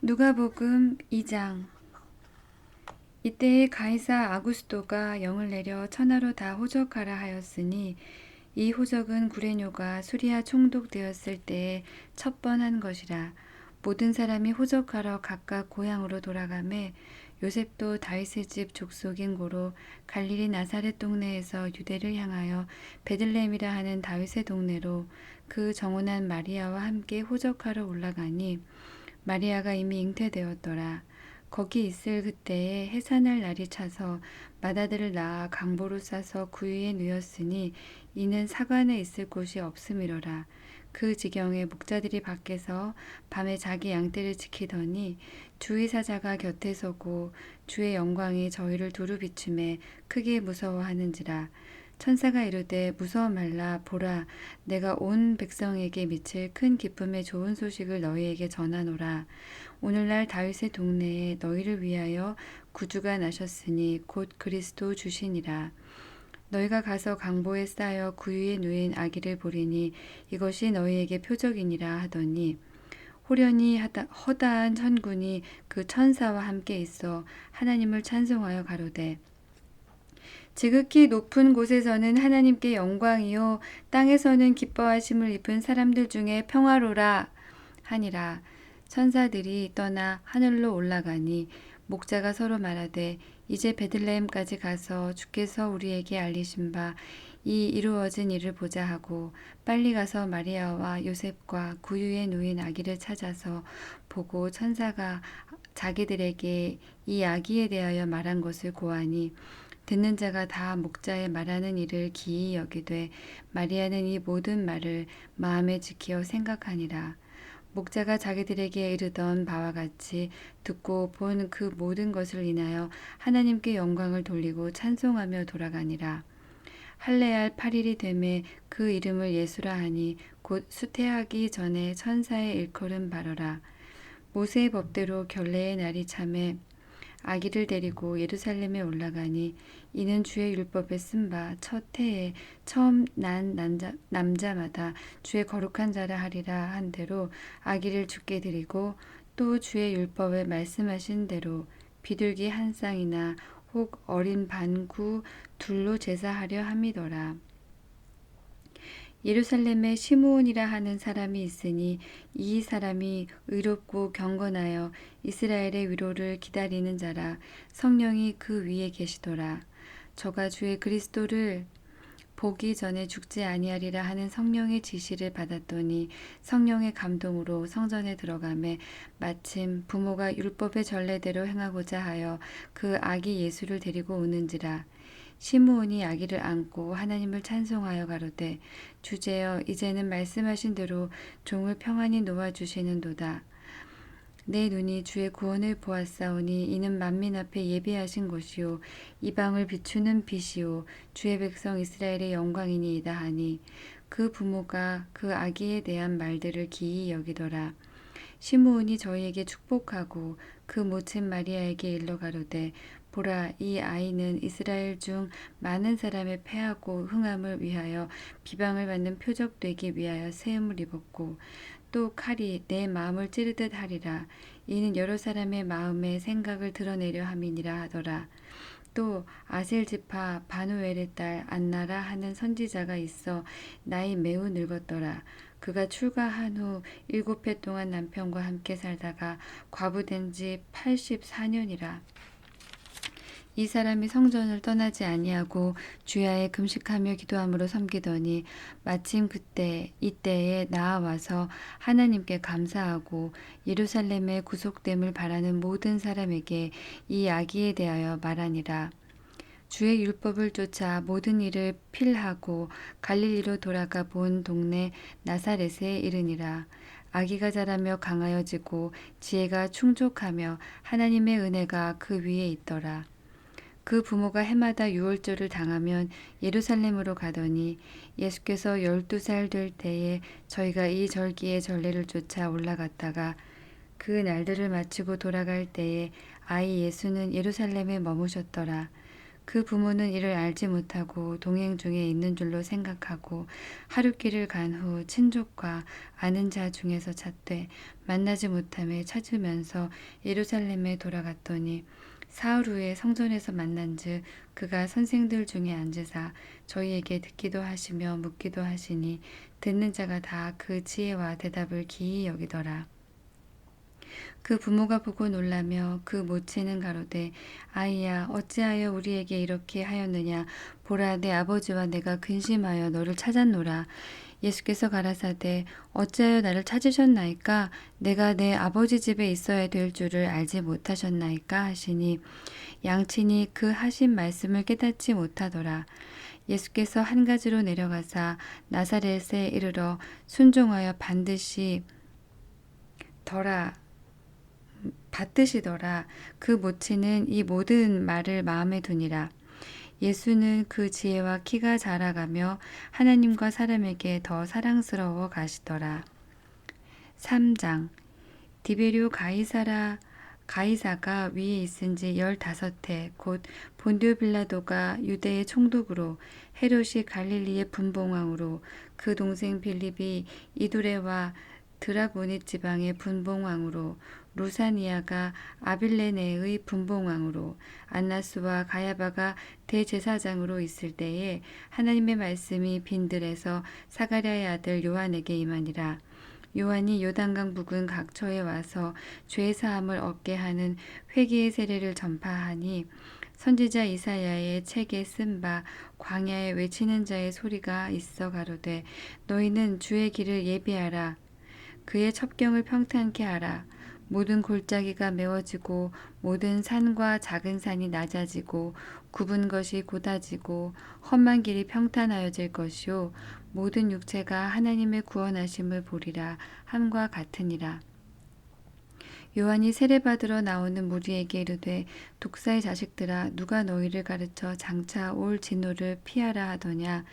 누가복음 2장. 이때에 가이사 아구스도가 영을 내려 천하로 다 호적하라 하였으니 이 호적은 구레뇨가 수리아 총독되었을 때에 첫 번 한 것이라. 모든 사람이 호적하러 각각 고향으로 돌아가매 요셉도 다윗의 집 족속인 고로 갈릴리 나사렛 동네에서 유대를 향하여 베들레헴이라 하는 다윗의 동네로 그 정혼한 마리아와 함께 호적하러 올라가니 마리아가 이미 잉태되었더라. 거기 있을 그때에 해산할 날이 차서 맏아들을 낳아 강보로 싸서 구유에 누였으니 이는 사관에 있을 곳이 없음이로라. 그 지경에 목자들이 밖에서 밤에 자기 양떼를 지키더니 주의 사자가 곁에 서고 주의 영광이 저희를 두루 비춤에 크게 무서워하는지라. 천사가 이르되 무서워 말라. 보라, 내가 온 백성에게 미칠 큰 기쁨의 좋은 소식을 너희에게 전하노라. 오늘날 다윗의 동네에 너희를 위하여 구주가 나셨으니 곧 그리스도 주시니라. 너희가 가서 강보에 쌓여 구유에 누인 아기를 보리니 이것이 너희에게 표적이니라 하더니 호련히 허다한 천군이 그 천사와 함께 있어 하나님을 찬송하여 가로되 지극히 높은 곳에서는 하나님께 영광이요 땅에서는 기뻐하심을 입은 사람들 중에 평화로라 하니라. 천사들이 떠나 하늘로 올라가니 목자가 서로 말하되 이제 베들레헴까지 가서 주께서 우리에게 알리신 바 이 이루어진 일을 보자 하고 빨리 가서 마리아와 요셉과 구유에 누인 아기를 찾아서 보고 천사가 자기들에게 이 아기에 대하여 말한 것을 고하니 듣는 자가 다 목자의 말하는 일을 기이 여기되 마리아는 이 모든 말을 마음에 지키어 생각하니라. 목자가 자기들에게 이르던 바와 같이 듣고 본 그 모든 것을 인하여 하나님께 영광을 돌리고 찬송하며 돌아가니라. 할례할 8일이 되매 그 이름을 예수라 하니 곧 수태하기 전에 천사의 일컬음 바로라. 모세의 법대로 결례의 날이 참에 아기를 데리고 예루살렘에 올라가니 이는 주의 율법에 쓴 바 첫 해에 처음 난 남자마다 주의 거룩한 자라 하리라 한 대로 아기를 주께 드리고 또 주의 율법에 말씀하신 대로 비둘기 한 쌍이나 혹 어린 반구 둘로 제사하려 함이더라. 예루살렘에 시므온이라 하는 사람이 있으니 이 사람이 의롭고 경건하여 이스라엘의 위로를 기다리는 자라. 성령이 그 위에 계시더라. 저가 주의 그리스도를 보기 전에 죽지 아니하리라 하는 성령의 지시를 받았더니 성령의 감동으로 성전에 들어가매 마침 부모가 율법의 전례대로 행하고자 하여 그 아기 예수를 데리고 오는지라. 시므온이 아기를 안고 하나님을 찬송하여 가로되 주제여 이제는 말씀하신 대로 종을 평안히 놓아주시는도다. 내 눈이 주의 구원을 보았사오니 이는 만민 앞에 예비하신 것이요 이방을 비추는 빛이요 주의 백성 이스라엘의 영광이니이다 하니 그 부모가 그 아기에 대한 말들을 기이 여기더라. 시므온이 저희에게 축복하고 그 모친 마리아에게 일러 가로되 보라, 이 아이는 이스라엘 중 많은 사람의 패하고 흥함을 위하여 비방을 받는 표적 되기 위하여 세움을 입었고 또 칼이 내 마음을 찌르듯 하리라. 이는 여러 사람의 마음의 생각을 드러내려 함이니라 하더라. 또 아셀 지파 바누엘의 딸 안나라 하는 선지자가 있어 나이 매우 늙었더라. 그가 출가한 후 7해 동안 남편과 함께 살다가 과부된 지 84년이라. 이 사람이 성전을 떠나지 아니하고 주야에 금식하며 기도함으로 섬기더니 마침 이때에 나아와서 하나님께 감사하고 예루살렘의 구속됨을 바라는 모든 사람에게 이 아기에 대하여 말하니라. 주의 율법을 쫓아 모든 일을 필하고 갈릴리로 돌아가 본 동네 나사렛에 이르니라. 아기가 자라며 강하여지고 지혜가 충족하며 하나님의 은혜가 그 위에 있더라. 그 부모가 해마다 유월절을 당하면 예루살렘으로 가더니 예수께서 12살 될 때에 저희가 이 절기의 전례를 쫓아 올라갔다가 그 날들을 마치고 돌아갈 때에 아이 예수는 예루살렘에 머무셨더라. 그 부모는 이를 알지 못하고 동행 중에 있는 줄로 생각하고 하룻길을 간 후 친족과 아는 자 중에서 찾되 만나지 못함에 찾으면서 예루살렘에 돌아갔더니 사흘 후에 성전에서 만난즉 그가 선생들 중에 앉으사 저희에게 듣기도 하시며 묻기도 하시니 듣는 자가 다 그 지혜와 대답을 기이 여기더라. 그 부모가 보고 놀라며 그 모친은 가로되 아이야 어찌하여 우리에게 이렇게 하였느냐 보라 내 아버지와 내가 근심하여 너를 찾았노라. 예수께서 가라사대 어찌하여 나를 찾으셨나이까 내가 내 아버지 집에 있어야 될 줄을 알지 못하셨나이까 하시니 양친이 그 하신 말씀을 깨닫지 못하더라. 예수께서 한 가지로 내려가사 나사렛에 이르러 순종하여 반드시 더라 받드시더라. 그 모친은 이 모든 말을 마음에 두니라. 예수는 그 지혜와 키가 자라가며 하나님과 사람에게 더 사랑스러워 가시더라. 3장 디베rio 가이사가 위에 있은 지 15해 곧 본디오 빌라도가 유대의 총독으로 헤롯이 갈릴리의 분봉왕으로 그 동생 빌립이 이두레와 드라고닛 지방의 분봉왕으로 루사니아가 아빌레네의 분봉왕으로 안나스와 가야바가 대제사장으로 있을 때에 하나님의 말씀이 빈들에서 사가랴의 아들 요한에게 임하니라. 요한이 요단강 부근 각처에 와서 죄 사함을 얻게 하는 회개의 세례를 전파하니 선지자 이사야의 책에 쓴 바 광야에 외치는 자의 소리가 있어 가로되 너희는 주의 길을 예비하라. 그의 첩경을 평탄케 하라. 모든 골짜기가 메워지고 모든 산과 작은 산이 낮아지고 굽은 것이 곧아지고 험한 길이 평탄하여질 것이요 모든 육체가 하나님의 구원하심을 보리라 함과 같으니라. 요한이 세례받으러 나오는 무리에게 이르되 독사의 자식들아 누가 너희를 가르쳐 장차 올 진노를 피하라 하더냐.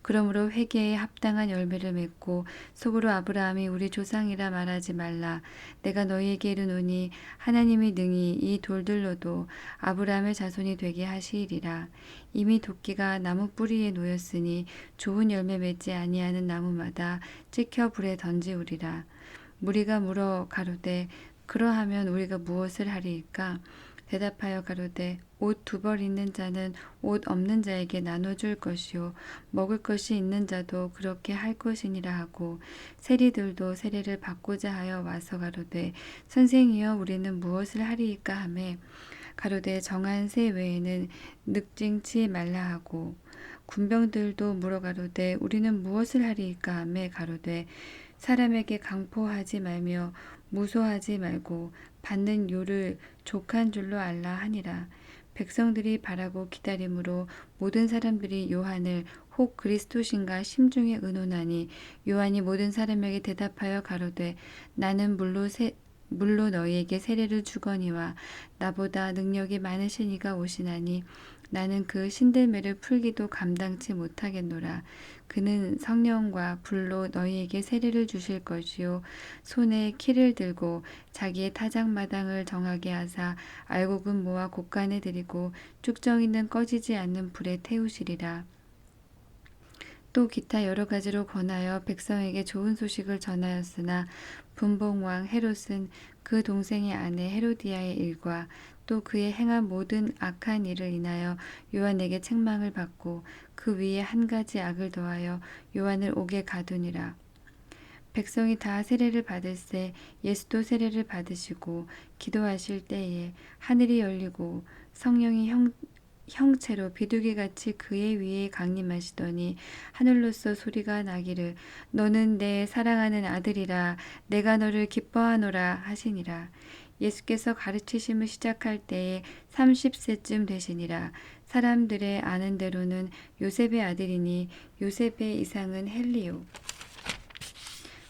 그러므로 회개에 합당한 열매를 맺고 속으로 아브라함이 우리 조상이라 말하지 말라. 내가 너희에게 이르노니 하나님이 능히 이 돌들로도 아브라함의 자손이 되게 하시리라. 이미 도끼가 나무 뿌리에 놓였으니 좋은 열매 맺지 아니하는 나무마다 찍혀 불에 던지우리라. 무리가 물어 가로되 그러하면 우리가 무엇을 하리이까? 대답하여 가로되 옷 2벌 있는 자는 옷 없는 자에게 나눠줄 것이요 먹을 것이 있는 자도 그렇게 할 것이니라 하고 세리들도 세례를 받고자 하여 와서 가로되 선생이여 우리는 무엇을 하리이까 하매 가로되 정한 새 외에는 늑증치 말라 하고 군병들도 물어 가로되 우리는 무엇을 하리이까 하매 가로되 사람에게 강포하지 말며 무소하지 말고 받는 요를 족한 줄로 알라 하니라. 백성들이 바라고 기다림으로 모든 사람들이 요한을 혹 그리스도신가 심중에 의논하니 요한이 모든 사람에게 대답하여 가로되 나는 물로 너희에게 세례를 주거니와 나보다 능력이 많으신 이가 오시나니 나는 그 신들매를 풀기도 감당치 못하겠노라. 그는 성령과 불로 너희에게 세례를 주실 것이요 손에 키를 들고 자기의 타작마당을 정하게 하사 알곡은 모아 곳간에 들이고 쭉정이는 꺼지지 않는 불에 태우시리라. 또 기타 여러 가지로 권하여 백성에게 좋은 소식을 전하였으나 분봉왕 헤롯은 그 동생의 아내 헤로디아의 일과 또 그의 행한 모든 악한 일을 인하여 요한에게 책망을 받고 그 위에 한 가지 악을 더하여 요한을 옥에 가두니라. 백성이 다 세례를 받을새 예수도 세례를 받으시고 기도하실 때에 하늘이 열리고 성령이 형체로 비둘기같이 그의 위에 강림하시더니 하늘로서 소리가 나기를 너는 내 사랑하는 아들이라 내가 너를 기뻐하노라 하시니라. 예수께서 가르치심을 시작할 때에 30세쯤 되시니라. 사람들의 아는 대로는 요셉의 아들이니 요셉의 이상은 헬리요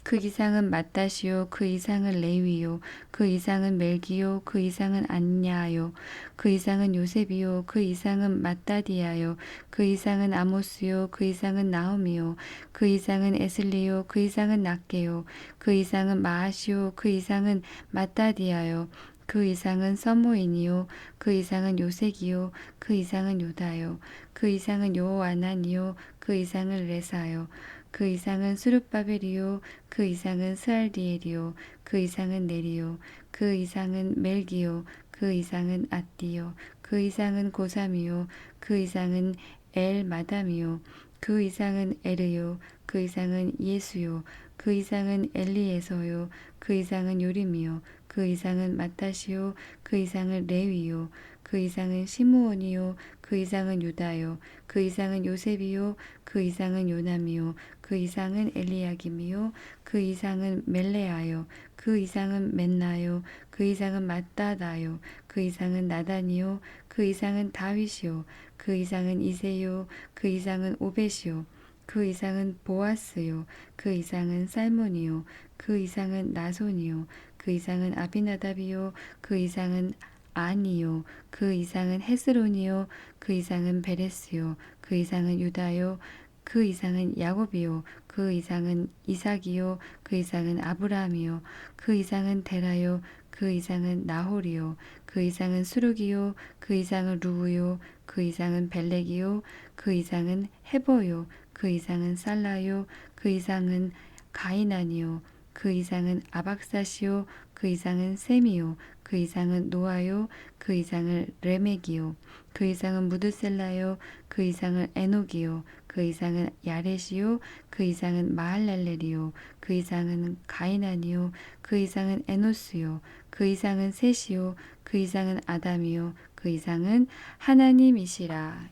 그 이상은 맏다시요 그 이상은 레위요 그 이상은 멜기요 그 이상은 안냐요 그 이상은 요셉이요 그 이상은 맏다디아요 그 이상은 아모스요 그 이상은 나홈이요 그 이상은 에슬리요 그 이상은 낫게요 그 이상은 마아시요 그 이상은 맏다디아요 그 이상은 썸모이니요 그 이상은 요색이요 그 이상은 요다요 그 이상은 요아난이요 그 이상은 레사요 그 이상은 스룹바벨이요 그 이상은 스알디엘이요 그 이상은 네리요 그 이상은 멜기요 그 이상은 앗디요 그 이상은 고삼이요 그 이상은 엘마담이요 그 이상은 에르요 그 이상은 예수요 그 이상은 엘리에서요 그 이상은 요림이요 그 이상은 마따시요 그 이상은 레위요 그 이상은 시므온이요 그 이상은 유다요 그 이상은 요셉이요 그 이상은 요남이요 그 이상은 엘리야김이요 그 이상은 멜레아요 그 이상은 맨나요 그 이상은 마따다요 그 이상은 나단이요 그 이상은 다윗이요 그 이상은 이세요 그 이상은 오벳이요 그 이상은 보아스요 그 이상은 살몬이요 그 이상은 나손이요 그 이상은 아비나답이요 그 이상은 아니요 그 이상은 헤스론이요 그 이상은 베레스요 그 이상은 유다요 그 이상은 야곱이요 그 이상은 이삭이요 그 이상은 아브라함이요 그 이상은 데라요 그 이상은 나홀이요 그 이상은 수룩이요 그 이상은 루우요 그 이상은 벨렉이요 그 이상은 헤보요 그 이상은 살라요 그 이상은 가이난이요 그 이상은 아박사시요 그 이상은 셈이요 그 이상은 노아요 그 이상은 레멕이요 그 이상은 무드셀라요 그 이상은 에녹이요 그 이상은 야렛이요 그 이상은 마할랄렐이요 그 이상은 가이난이요 그 이상은 에노스요 그 이상은 셋이요 그 이상은 아담이요 그 이상은 하나님이시니라.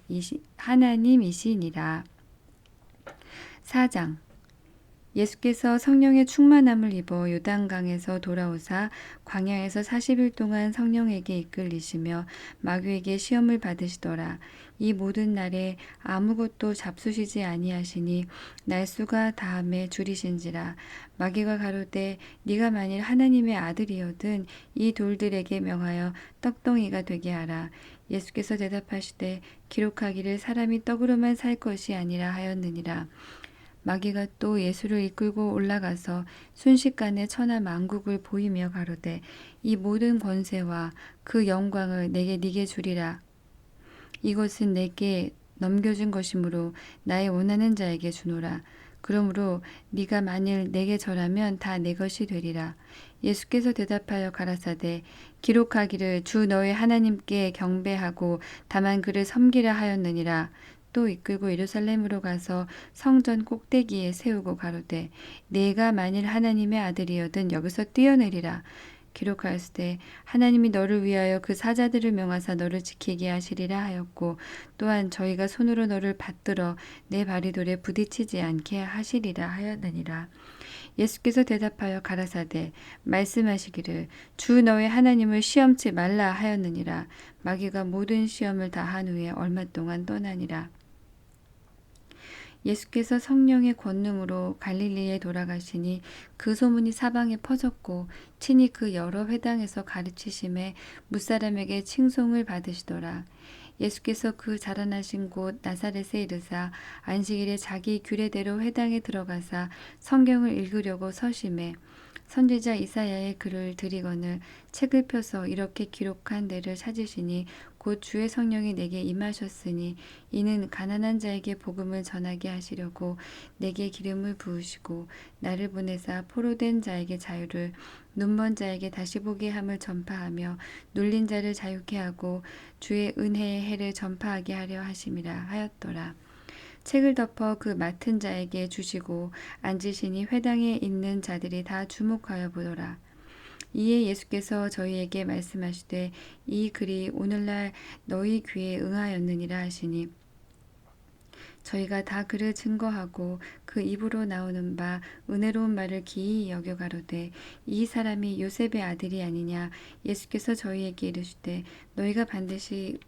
4장 예수께서 성령의 충만함을 입어 요단강에서 돌아오사 광야에서 40일 동안 성령에게 이끌리시며 마귀에게 시험을 받으시더라. 이 모든 날에 아무것도 잡수시지 아니하시니 날수가 다함에 줄이신지라. 마귀가 가로되 네가 만일 하나님의 아들이거든 이 돌들에게 명하여 떡덩이가 되게 하라. 예수께서 대답하시되 기록하기를 사람이 떡으로만 살 것이 아니라 하였느니라. 마귀가 또 예수를 이끌고 올라가서 순식간에 천하 만국을 보이며 가로되 이 모든 권세와 그 영광을 내게 네게 주리라. 이것은 내게 넘겨준 것이므로 나의 원하는 자에게 주노라. 그러므로 네가 만일 내게 절하면 다 내 것이 되리라. 예수께서 대답하여 가라사대 기록하기를 주 너의 하나님께 경배하고 다만 그를 섬기라 하였느니라. 또 이끌고 예루살렘으로 가서 성전 꼭대기에 세우고 가로되 내가 만일 하나님의 아들이여든 여기서 뛰어내리라. 기록하였으되 하나님이 너를 위하여 그 사자들을 명하사 너를 지키게 하시리라 하였고 또한 저희가 손으로 너를 받들어 내 발이 돌에 부딪히지 않게 하시리라 하였느니라. 예수께서 대답하여 가라사대 말씀하시기를 주 너의 하나님을 시험치 말라 하였느니라. 마귀가 모든 시험을 다 한 후에 얼마 동안 떠나니라. 예수께서 성령의 권능으로 갈릴리에 돌아가시니 그 소문이 사방에 퍼졌고 친히 그 여러 회당에서 가르치심에 무사람에게 칭송을 받으시더라. 예수께서 그 자라나신 곳 나사렛에 이르사 안식일에 자기 규례대로 회당에 들어가사 성경을 읽으려고 서심해 선지자 이사야의 글을 들이거늘 책을 펴서 이렇게 기록한 데를 찾으시니 곧 주의 성령이 내게 임하셨으니 이는 가난한 자에게 복음을 전하게 하시려고 내게 기름을 부으시고 나를 보내사 포로된 자에게 자유를 눈먼 자에게 다시 보게 함을 전파하며 눌린 자를 자유케 하고 주의 은혜의 해를 전파하게 하려 하심이라 하였더라. 책을 덮어 그 맡은 자에게 주시고 앉으시니 회당에 있는 자들이 다 주목하여 보더라. 이에 예수께서 저희에게 말씀하시되 이 글이 오늘날 너희 귀에 응하였느니라 하시니 저희가 다 그를 증거하고 그 입으로 나오는 바 은혜로운 말을 기이 여겨 가로되 이 사람이 요셉의 아들이 아니냐. 예수께서 저희에게 이르시되 너희가 반드시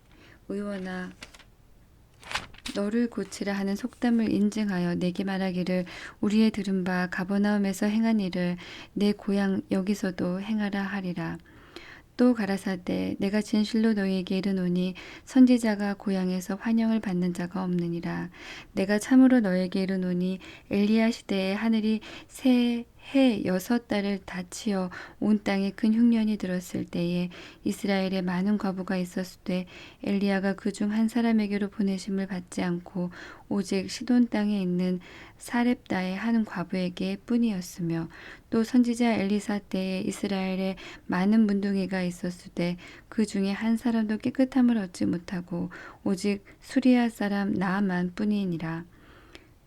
의원아 너를 고치라 하는 속담을 인증하여 내게 말하기를 우리의 들은 바 가버나움에서 행한 일을 내 고향 여기서도 행하라 하리라. 또 가라사대 내가 진실로 너희에게 이르노니 선지자가 고향에서 환영을 받는 자가 없느니라. 내가 참으로 너희에게 이르노니 엘리야 시대에 하늘이 새 해 6달을 다치어 온 땅에 큰 흉년이 들었을 때에 이스라엘에 많은 과부가 있었을 때 엘리야가 그 중 한 사람에게로 보내심을 받지 않고 오직 시돈 땅에 있는 사렙다의 한 과부에게 뿐이었으며 또 선지자 엘리사 때에 이스라엘에 많은 문둥이가 있었을 때 그 중에 한 사람도 깨끗함을 얻지 못하고 오직 수리아 사람 나아만 뿐이니라.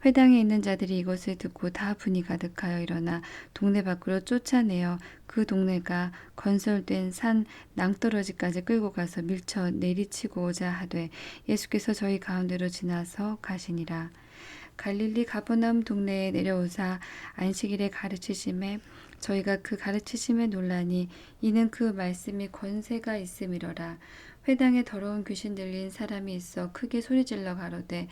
회당에 있는 자들이 이것을 듣고 다 분이 가득하여 일어나 동네 밖으로 쫓아내어 그 동네가 건설된 산 낭떠러지까지 끌고 가서 밀쳐 내리치고자 하되 예수께서 저희 가운데로 지나서 가시니라. 갈릴리 가버나움 동네에 내려오사 안식일에 가르치심에 저희가 그 가르치심에 놀라니 이는 그 말씀이 권세가 있음이로라. 회당에 더러운 귀신 들린 사람이 있어 크게 소리질러 가로되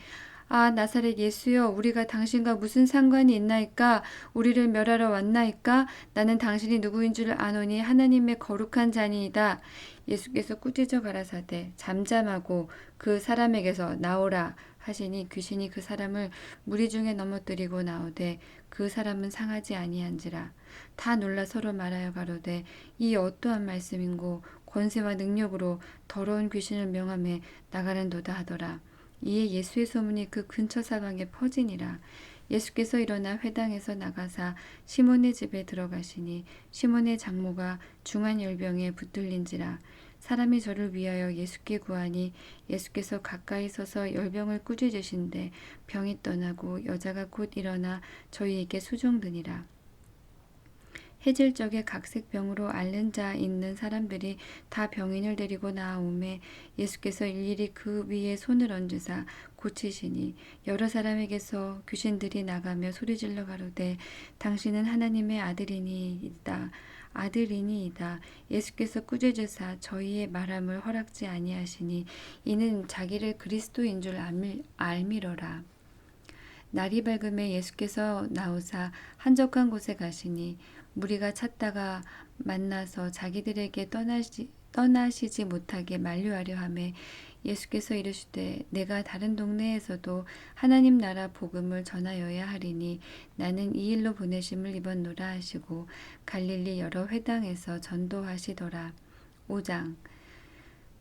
아 나사렛 예수여 우리가 당신과 무슨 상관이 있나이까 우리를 멸하러 왔나이까 나는 당신이 누구인 줄 아노니 하나님의 거룩한 자니이다. 예수께서 꾸짖어 가라사대 잠잠하고 그 사람에게서 나오라 하시니 귀신이 그 사람을 무리 중에 넘어뜨리고 나오되 그 사람은 상하지 아니한지라. 다 놀라 서로 말하여 가로되 이 어떠한 말씀인고 권세와 능력으로 더러운 귀신을 명함에 나가는도다 하더라. 이에 예수의 소문이 그 근처 사방에 퍼지니라. 예수께서 일어나 회당에서 나가사 시몬의 집에 들어가시니 시몬의 장모가 중한 열병에 붙들린지라. 사람이 저를 위하여 예수께 구하니 예수께서 가까이 서서 열병을 꾸짖으신데 병이 떠나고 여자가 곧 일어나 저희에게 수종드니라. 해질 적에 각색 병으로 앓는 자 있는 사람들이 다 병인을 데리고 나아오매 예수께서 일일이 그 위에 손을 얹으사 고치시니 여러 사람에게서 귀신들이 나가며 소리질러 가로되 당신은 하나님의 아들이니이다. 예수께서 꾸짖으사 저희의 말함을 허락지 아니하시니 이는 자기를 그리스도인 줄 알미러라. 날이 밝음에 예수께서 나오사 한적한 곳에 가시니 무리가 찾다가 만나서 자기들에게 떠나시지 못하게 만류하려 하매 예수께서 이르시되 내가 다른 동네에서도 하나님 나라 복음을 전하여야 하리니 나는 이 일로 보내심을 입었노라 하시고 갈릴리 여러 회당에서 전도하시더라. 5장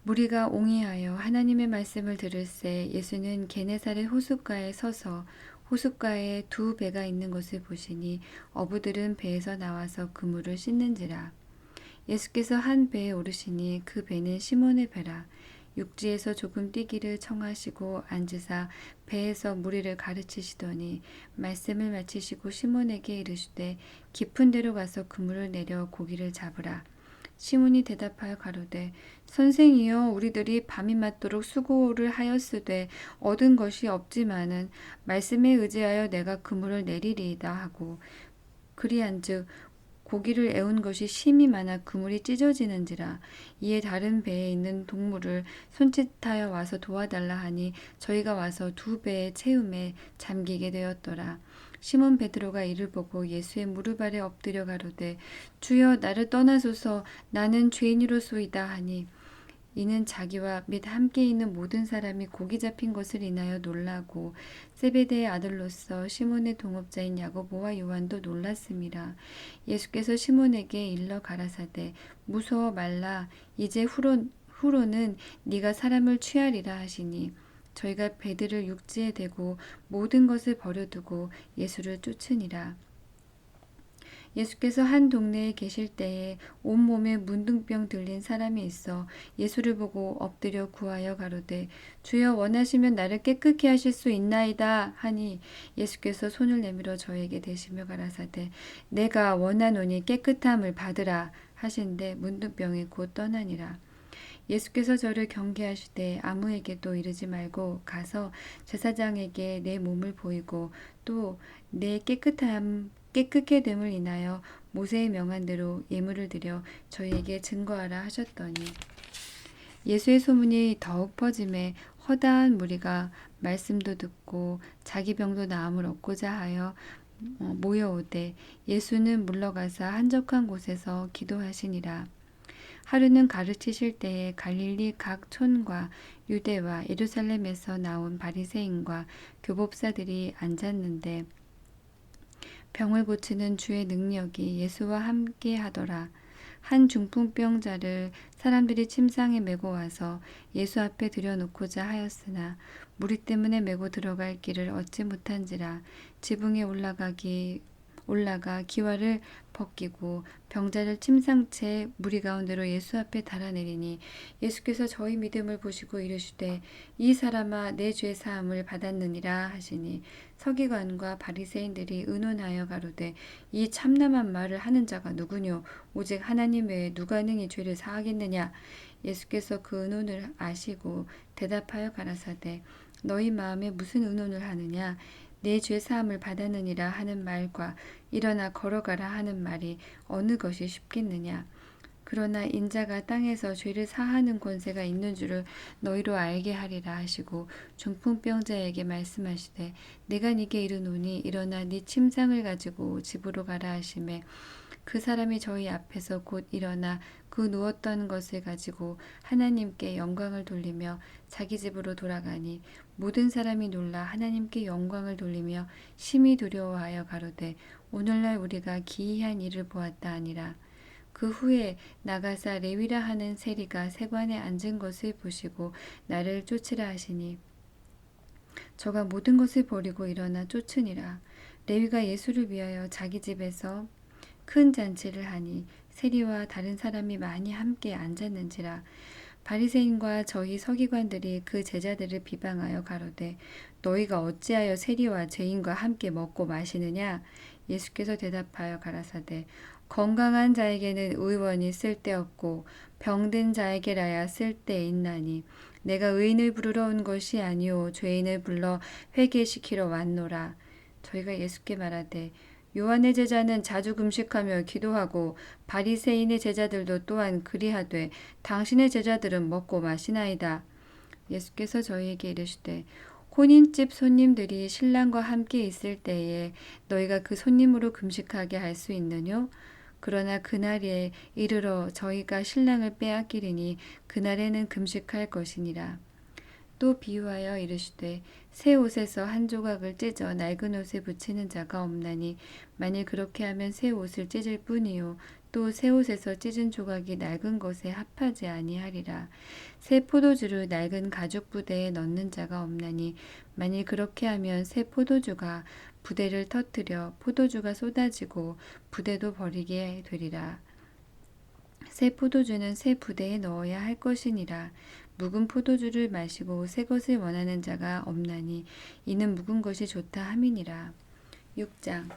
무리가 옹이하여 하나님의 말씀을 들을새 예수는 게네사렛 호숫가에 서서 호숫가에 두 배가 있는 것을 보시니 어부들은 배에서 나와서 그물을 씻는지라. 예수께서 한 배에 오르시니 그 배는 시몬의 배라. 육지에서 조금 뛰기를 청하시고 앉으사 배에서 무리를 가르치시더니 말씀을 마치시고 시몬에게 이르시되 깊은 데로 가서 그물을 내려 고기를 잡으라. 시몬이 대답하여 가로되 선생이여 우리들이 밤이 맞도록 수고를 하였으되 얻은 것이 없지만은 말씀에 의지하여 내가 그물을 내리리이다 하고 그리한즉 고기를 애운 것이 심히 많아 그물이 찢어지는지라. 이에 다른 배에 있는 동물을 손짓하여 와서 도와달라 하니 저희가 와서 두 배의 채움에 잠기게 되었더라. 시몬 베드로가 이를 보고 예수의 무릎 아래 엎드려 가로되 주여 나를 떠나소서 나는 죄인이로소이다 하니 이는 자기와 및 함께 있는 모든 사람이 고기 잡힌 것을 인하여 놀라고 세베대의 아들로서 시몬의 동업자인 야고보와 요한도 놀랐음이라. 예수께서 시몬에게 일러 가라사대 무서워 말라 이제 후로는 네가 사람을 취하리라 하시니 저희가 배들을 육지에 대고 모든 것을 버려두고 예수를 쫓으니라. 예수께서 한 동네에 계실 때에 온몸에 문둥병 들린 사람이 있어 예수를 보고 엎드려 구하여 가로되 주여 원하시면 나를 깨끗게 하실 수 있나이다 하니 예수께서 손을 내밀어 저에게 대시며 가라사대 내가 원하노니 깨끗함을 받으라 하신데 문둥병이 곧 떠나니라. 예수께서 저를 경계하시되 아무에게도 이르지 말고 가서 제사장에게 내 몸을 보이고 또 내 깨끗게 됨을 인하여 모세의 명한 대로 예물을 드려 저희에게 증거하라 하셨더니 예수의 소문이 더욱 퍼짐에 허다한 무리가 말씀도 듣고 자기 병도 나음을 얻고자 하여 모여오되 예수는 물러가사 한적한 곳에서 기도하시니라. 하루는 가르치실 때에 갈릴리 각 촌과 유대와 예루살렘에서 나온 바리새인과 교법사들이 앉았는데 병을 고치는 주의 능력이 예수와 함께 하더라. 한 중풍병자를 사람들이 침상에 메고 와서 예수 앞에 들여놓고자 하였으나 무리 때문에 메고 들어갈 길을 얻지 못한지라. 지붕에 올라가 기와를 벗기고 병자를 침상채 무리 가운데로 예수 앞에 달아내리니 예수께서 저희 믿음을 보시고 이르시되 이 사람아 내 죄 사함을 받았느니라 하시니 서기관과 바리새인들이 의논하여 가로되 이 참남한 말을 하는 자가 누구뇨 오직 하나님 외에 누가 능히 죄를 사하겠느냐. 예수께서 그 의논을 아시고 대답하여 가라사대 너희 마음에 무슨 의논을 하느냐. 내 죄 사함을 받았느니라 하는 말과 일어나 걸어가라 하는 말이 어느 것이 쉽겠느냐. 그러나 인자가 땅에서 죄를 사하는 권세가 있는 줄을 너희로 알게 하리라 하시고 중풍병자에게 말씀하시되 내가 네게 이르노니 일어나 네 침상을 가지고 집으로 가라 하시매 그 사람이 저희 앞에서 곧 일어나 그 누웠던 것을 가지고 하나님께 영광을 돌리며 자기 집으로 돌아가니 모든 사람이 놀라 하나님께 영광을 돌리며 심히 두려워하여 가로되 오늘날 우리가 기이한 일을 보았다 하니라. 그 후에 나가사 레위라 하는 세리가 세관에 앉은 것을 보시고 나를 쫓으라 하시니 저가 모든 것을 버리고 일어나 쫓으니라. 레위가 예수를 위하여 자기 집에서 큰 잔치를 하니 세리와 다른 사람이 많이 함께 앉았는지라. 바리새인과 저희 서기관들이 그 제자들을 비방하여 가로되 너희가 어찌하여 세리와 죄인과 함께 먹고 마시느냐. 예수께서 대답하여 가라사대 건강한 자에게는 의원이 쓸데없고 병든 자에게라야 쓸데있나니 내가 의인을 부르러 온 것이 아니오 죄인을 불러 회개시키러 왔노라. 저희가 예수께 말하되 요한의 제자는 자주 금식하며 기도하고 바리새인의 제자들도 또한 그리하되 당신의 제자들은 먹고 마시나이다. 예수께서 저희에게 이르시되 혼인집 손님들이 신랑과 함께 있을 때에 너희가 그 손님으로 금식하게 할 수 있느뇨? 그러나 그날에 이르러 저희가 신랑을 빼앗기리니 그날에는 금식할 것이니라. 또 비유하여 이르시되 새 옷에서 한 조각을 찢어 낡은 옷에 붙이는 자가 없나니 만일 그렇게 하면 새 옷을 찢을 뿐이요 또 새 옷에서 찢은 조각이 낡은 것에 합하지 아니하리라. 새 포도주를 낡은 가죽 부대에 넣는 자가 없나니 만일 그렇게 하면 새 포도주가 부대를 터뜨려 포도주가 쏟아지고 부대도 버리게 되리라. 새 포도주는 새 부대에 넣어야 할 것이니라. 묵은 포도주를 마시고 새 것을 원하는 자가 없나니 이는 묵은 것이 좋다 함이니라. 6장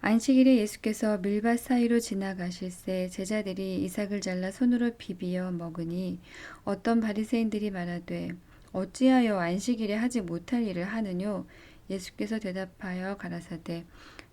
안식일에 예수께서 밀밭 사이로 지나가실새 제자들이 이삭을 잘라 손으로 비비어 먹으니 어떤 바리새인들이 말하되 어찌하여 안식일에 하지 못할 일을 하느뇨. 예수께서 대답하여 가라사대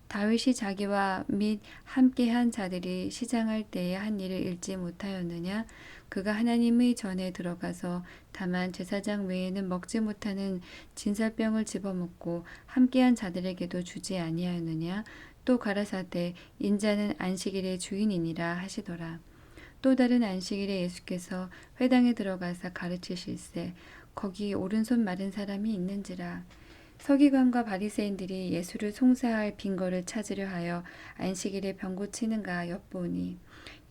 다윗이 자기와 및 함께한 자들이 시장할 때에 한 일을 읽지 못하였느냐. 그가 하나님의 전에 들어가서 다만 제사장 외에는 먹지 못하는 진설병을 집어먹고 함께한 자들에게도 주지 아니하였느냐. 또 가라사대 인자는 안식일의 주인이니라 하시더라. 또 다른 안식일에 예수께서 회당에 들어가사 가르치실새 거기 오른손 마른 사람이 있는지라. 서기관과 바리새인들이 예수를 송사할 빈거를 찾으려 하여 안식일에 병 고치는가 엿보니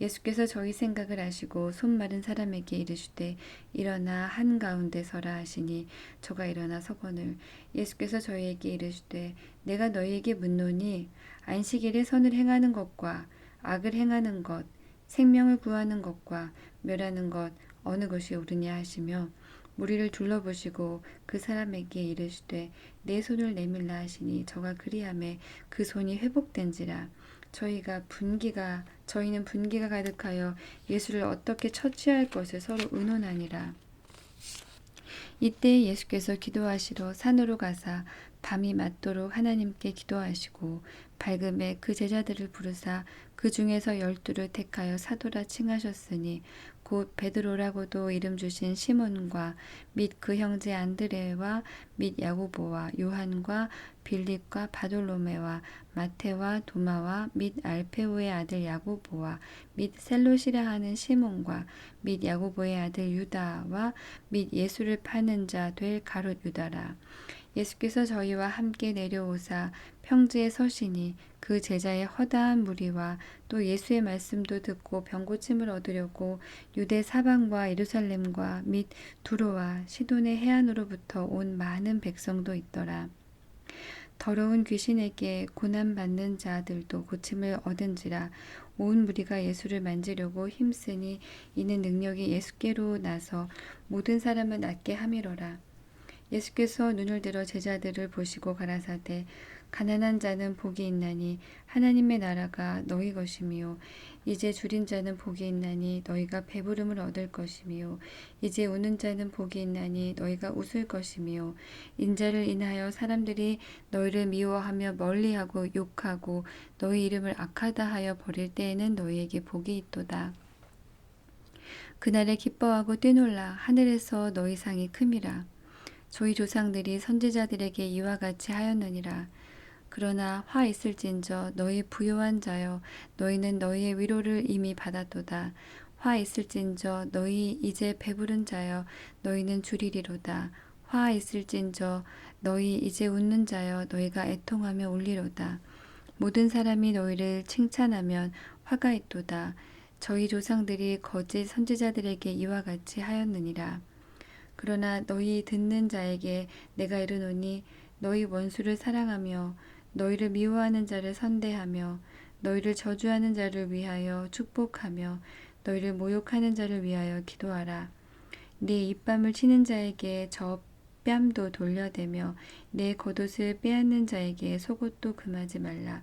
예수께서 저희 생각을 아시고 손 마른 사람에게 이르시되 일어나 한가운데 서라 하시니 저가 일어나 서거늘 예수께서 저희에게 이르시되 내가 너희에게 묻노니 안식일에 선을 행하는 것과 악을 행하는 것 생명을 구하는 것과 멸하는 것 어느 것이 옳으냐 하시며 무리를 둘러보시고 그 사람에게 이르시되 내 손을 내밀라 하시니 저가 그리하매 그 손이 회복된지라. 저희는 분기가 가득하여 예수를 어떻게 처치할 것을 서로 의논하니라. 이때 예수께서 기도하시러 산으로 가사 밤이 맞도록 하나님께 기도하시고 밝음에 그 제자들을 부르사 그 중에서 12를 택하여 사도라 칭하셨으니 곧 베드로라고도 이름 주신 시몬과 및 그 형제 안드레와 및 야고보와 요한과 빌립과 바돌로메와 마테와 도마와 및 알페오의 아들 야고보와 및 셀롯이라 하는 시몬과 및 야고보의 아들 유다와 및 예수를 파는 자 될 가롯 유다라. 예수께서 저희와 함께 내려오사 평지에 서시니 그 제자의 허다한 무리와 또 예수의 말씀도 듣고 병고침을 얻으려고 유대 사방과 예루살렘과 및 두로와 시돈의 해안으로부터 온 많은 백성도 있더라. 더러운 귀신에게 고난받는 자들도 고침을 얻은지라. 온 무리가 예수를 만지려고 힘쓰니 이는 능력이 예수께로 나서 모든 사람을 낫게 함이로라. 예수께서 눈을 들어 제자들을 보시고 가라사대 가난한 자는 복이 있나니 하나님의 나라가 너희 것이미요. 이제 줄인 자는 복이 있나니 너희가 배부름을 얻을 것이미요. 이제 우는 자는 복이 있나니 너희가 웃을 것이미요. 인자를 인하여 사람들이 너희를 미워하며 멀리하고 욕하고 너희 이름을 악하다 하여 버릴 때에는 너희에게 복이 있도다. 그날에 기뻐하고 뛰놀라. 하늘에서 너희 상이 큼이라. 저희 조상들이 선지자들에게 이와 같이 하였느니라. 그러나 화 있을진저 너희 부요한 자여 너희는 너희의 위로를 이미 받았도다. 화 있을진저 너희 이제 배부른 자여 너희는 줄이리로다. 화 있을진저 너희 이제 웃는 자여 너희가 애통하며 울리로다. 모든 사람이 너희를 칭찬하면 화가 있도다. 저희 조상들이 거짓 선지자들에게 이와 같이 하였느니라. 그러나 너희 듣는 자에게 내가 이르노니 너희 원수를 사랑하며 너희를 미워하는 자를 선대하며 너희를 저주하는 자를 위하여 축복하며 너희를 모욕하는 자를 위하여 기도하라. 네 입밤을 치는 자에게 저 뺨도 돌려대며 내 겉옷을 빼앗는 자에게 속옷도 금하지 말라.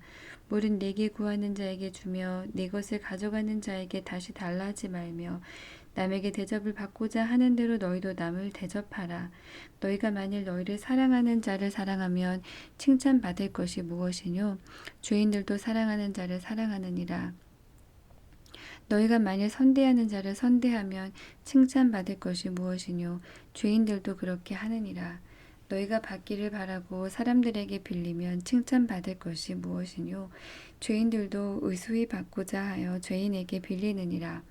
물은 내게 구하는 자에게 주며 내 것을 가져가는 자에게 다시 달라 하지 말며 남에게 대접을 받고자 하는 대로 너희도 남을 대접하라. 너희가 만일 너희를 사랑하는 자를 사랑하면 칭찬받을 것이 무엇이뇨? 죄인들도 사랑하는 자를 사랑하느니라. 너희가 만일 선대하는 자를 선대하면 칭찬받을 것이 무엇이뇨? 죄인들도 그렇게 하느니라. 너희가 받기를 바라고 사람들에게 빌리면 칭찬받을 것이 무엇이뇨? 죄인들도 의수히 받고자 하여 죄인에게 빌리느니라.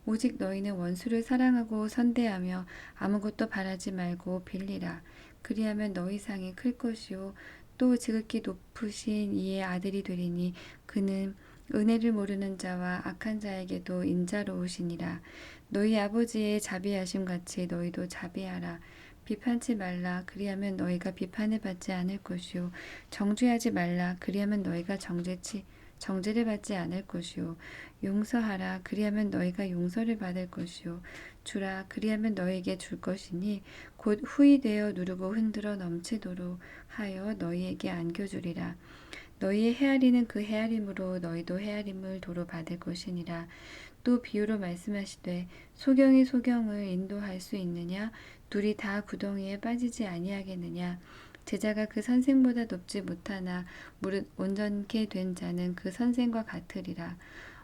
오직 너희는 원수를 사랑하고 선대하며 아무것도 바라지 말고 빌리라. 그리하면 너희 상이 클 것이요 또 지극히 높으신 이의 아들이 되리니 그는 은혜를 모르는 자와 악한 자에게도 인자로우시니라. 너희 아버지의 자비하심 같이 너희도 자비하라. 비판치 말라. 그리하면 너희가 비판을 받지 않을 것이요 정죄하지 말라. 그리하면 너희가 정죄를 받지 않을 것이요 용서하라. 그리하면 너희가 용서를 받을 것이요 주라. 그리하면 너희에게 줄 것이니 곧 후히 되어 누르고 흔들어 넘치도록 하여 너희에게 안겨주리라. 너희의 헤아리는 그 헤아림으로 너희도 헤아림을 도로 받을 것이니라. 또 비유로 말씀하시되 소경이 소경을 인도할 수 있느냐? 둘이 다 구덩이에 빠지지 아니하겠느냐? 제자가 그 선생보다 높지 못하나 무릇 온전케 된 자는 그 선생과 같으리라.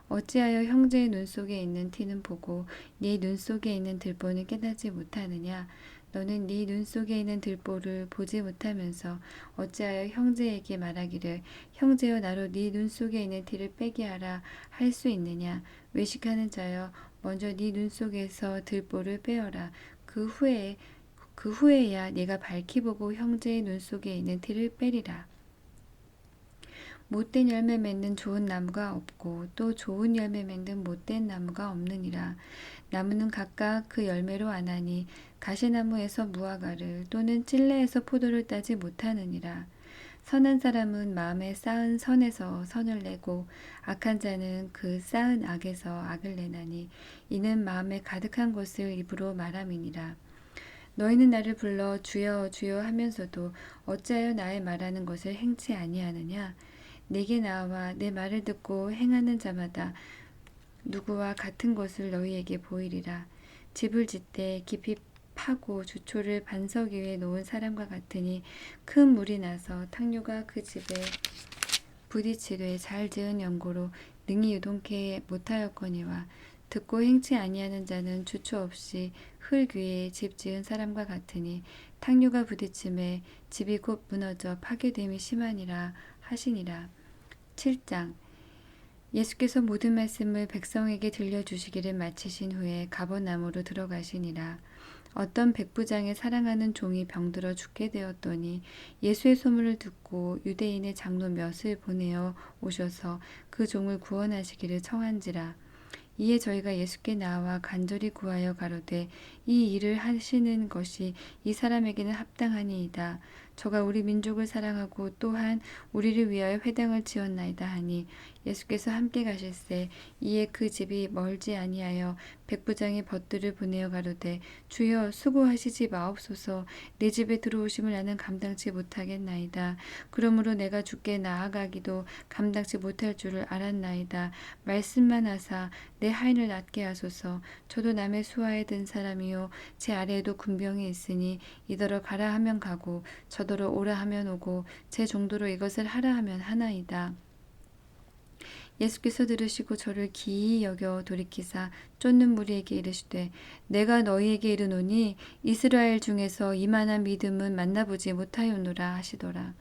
어찌하여 형제의 눈 속에 있는 티는 보고 네 눈 속에 있는 들보는 깨닫지 못하느냐? 너는 네 눈 속에 있는 들보를 보지 못하면서 어찌하여 형제에게 말하기를 형제여 나로 네 눈 속에 있는 티를 빼게 하라 할 수 있느냐? 외식하는 자여 먼저 네 눈 속에서 들보를 빼어라. 그 후에야 네가 밝히 보고 형제의 눈 속에 있는 티를 빼리라. 못된 열매 맺는 좋은 나무가 없고 또 좋은 열매 맺는 못된 나무가 없느니라. 나무는 각각 그 열매로 아나니 가시나무에서 무화과를 또는 찔레에서 포도를 따지 못하느니라. 선한 사람은 마음에 쌓은 선에서 선을 내고 악한 자는 그 쌓은 악에서 악을 내나니 이는 마음에 가득한 것을 입으로 말함이니라. 너희는 나를 불러 주여 주여 하면서도 어찌하여 나의 말하는 것을 행치 아니하느냐? 내게 나와 내 말을 듣고 행하는 자마다 누구와 같은 것을 너희에게 보이리라. 집을 짓되 깊이 파고 주초를 반석 위에 놓은 사람과 같으니 큰 물이 나서 탕류가 그 집에 부딪히되 잘 지은 연고로 능히 유동케 못하였거니와 듣고 행치 아니하는 자는 주초 없이 흙 위에 집 지은 사람과 같으니 탕류가 부딪힘에 집이 곧 무너져 파괴됨이 심하니라 하시니라. 7장. 예수께서 모든 말씀을 백성에게 들려주시기를 마치신 후에 가버나움으로 들어가시니라. 어떤 백부장의 사랑하는 종이 병들어 죽게 되었더니 예수의 소문을 듣고 유대인의 장로 몇을 보내어 오셔서 그 종을 구원하시기를 청한지라. 이에 저희가 예수께 나와 간절히 구하여 가로되 이 일을 하시는 것이 이 사람에게는 합당하니이다. 저가 우리 민족을 사랑하고 또한 우리를 위하여 회당을 지었나이다 하니 예수께서 함께 가실새 이에 그 집이 멀지 아니하여 백부장이 벗들을 보내어 가로되 주여 수고하시지 마옵소서. 내 집에 들어오심을 나는 감당치 못하겠나이다. 그러므로 내가 주께 나아가기도 감당치 못할 줄을 알았나이다. 말씀만 하사 내 하인을 낫게 하소서. 저도 남의 수하에 든 사람이요 제 아래에도 군병이 있으니 이더러 가라 하면 가고 저더러 오라 하면 오고 제 정도로 이것을 하라 하면 하나이다. 예수께서 들으시고 저를 기이 여겨 돌이키사 쫓는 무리에게 이르시되 내가 너희에게 이르노니 이스라엘 중에서 이만한 믿음은 만나보지 못하였노라 하시더라.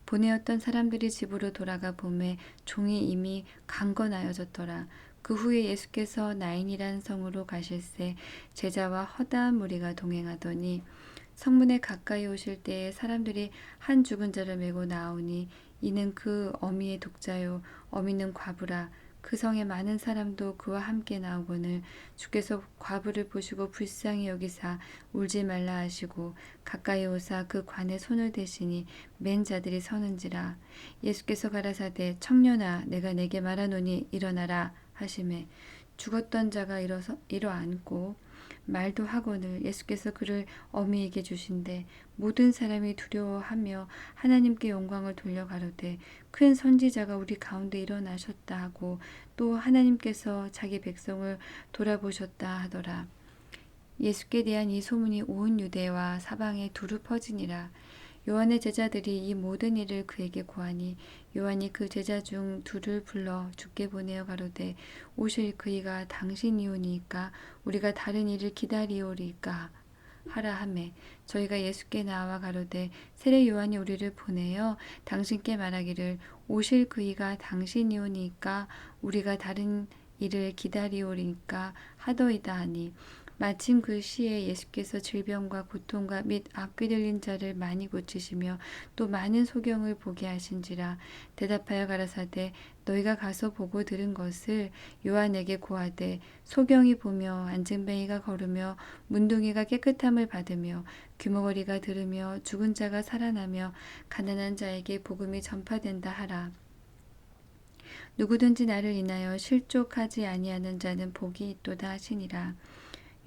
보내었던 사람들이 집으로 돌아가 보매 종이 이미 강건하여졌더라. 그 후에 예수께서 나인이란 성으로 가실새 제자와 허다한 무리가 동행하더니 성문에 가까이 오실 때에 사람들이 한 죽은 자를 메고 나오니 이는 그 어미의 독자요 어미는 과부라. 그 성에 많은 사람도 그와 함께 나오거늘 주께서 과부를 보시고 불쌍히 여기사 울지 말라 하시고 가까이 오사 그 관에 손을 대시니 맨 자들이 서는지라. 예수께서 가라사대 청년아 내가 내게 말하노니 일어나라 하시매 죽었던 자가 일어앉고 말도 하거늘 예수께서 그를 어미에게 주신대 모든 사람이 두려워하며 하나님께 영광을 돌려 가로되 큰 선지자가 우리 가운데 일어나셨다 하고 또 하나님께서 자기 백성을 돌아보셨다 하더라. 예수께 대한 이 소문이 온 유대와 사방에 두루 퍼지니라. 요한의 제자들이 이 모든 일을 그에게 고하니 요한이 그 제자 중 둘을 불러 주께 보내어 가로되 오실 그이가 당신이오니이까 우리가 다른 일을 기다리오리까 하라 하매 저희가 예수께 나와 가로되 세례 요한이 우리를 보내어 당신께 말하기를 오실 그이가 당신이오니이까 우리가 다른 일을 기다리오리까 하더이다 하니 마침 그 시에 예수께서 질병과 고통과 및 악귀 들린 자를 많이 고치시며 또 많은 소경을 보게 하신지라. 대답하여 가라사대 너희가 가서 보고 들은 것을 요한에게 고하되 소경이 보며 안증뱅이가 걸으며 문둥이가 깨끗함을 받으며 귀머거리가 들으며 죽은 자가 살아나며 가난한 자에게 복음이 전파된다 하라. 누구든지 나를 인하여 실족하지 아니하는 자는 복이 있도다 하시니라.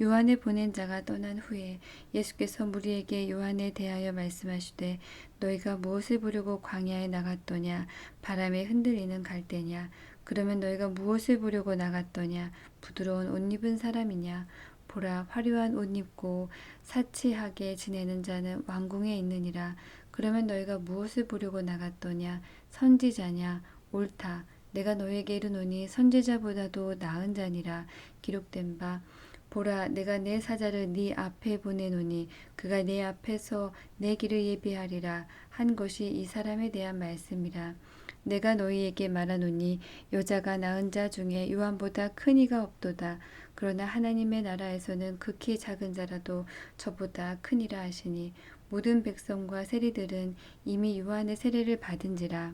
요한을 보낸 자가 떠난 후에 예수께서 무리에게 요한에 대하여 말씀하시되 너희가 무엇을 보려고 광야에 나갔더냐 바람에 흔들리는 갈대냐 그러면 너희가 무엇을 보려고 나갔더냐 부드러운 옷 입은 사람이냐 보라 화려한 옷 입고 사치하게 지내는 자는 왕궁에 있느니라. 그러면 너희가 무엇을 보려고 나갔더냐 선지자냐 옳다 내가 너희에게 이르노니 선지자보다도 나은 자니라. 기록된 바 보라 내가 내 사자를 네 앞에 보내노니 그가 내 앞에서 내 길을 예비하리라 한 것이 이 사람에 대한 말씀이라. 내가 너희에게 말하노니 여자가 낳은 자 중에 요한보다 큰 이가 없도다. 그러나 하나님의 나라에서는 극히 작은 자라도 저보다 크니라 하시니 모든 백성과 세리들은 이미 요한의 세례를 받은지라.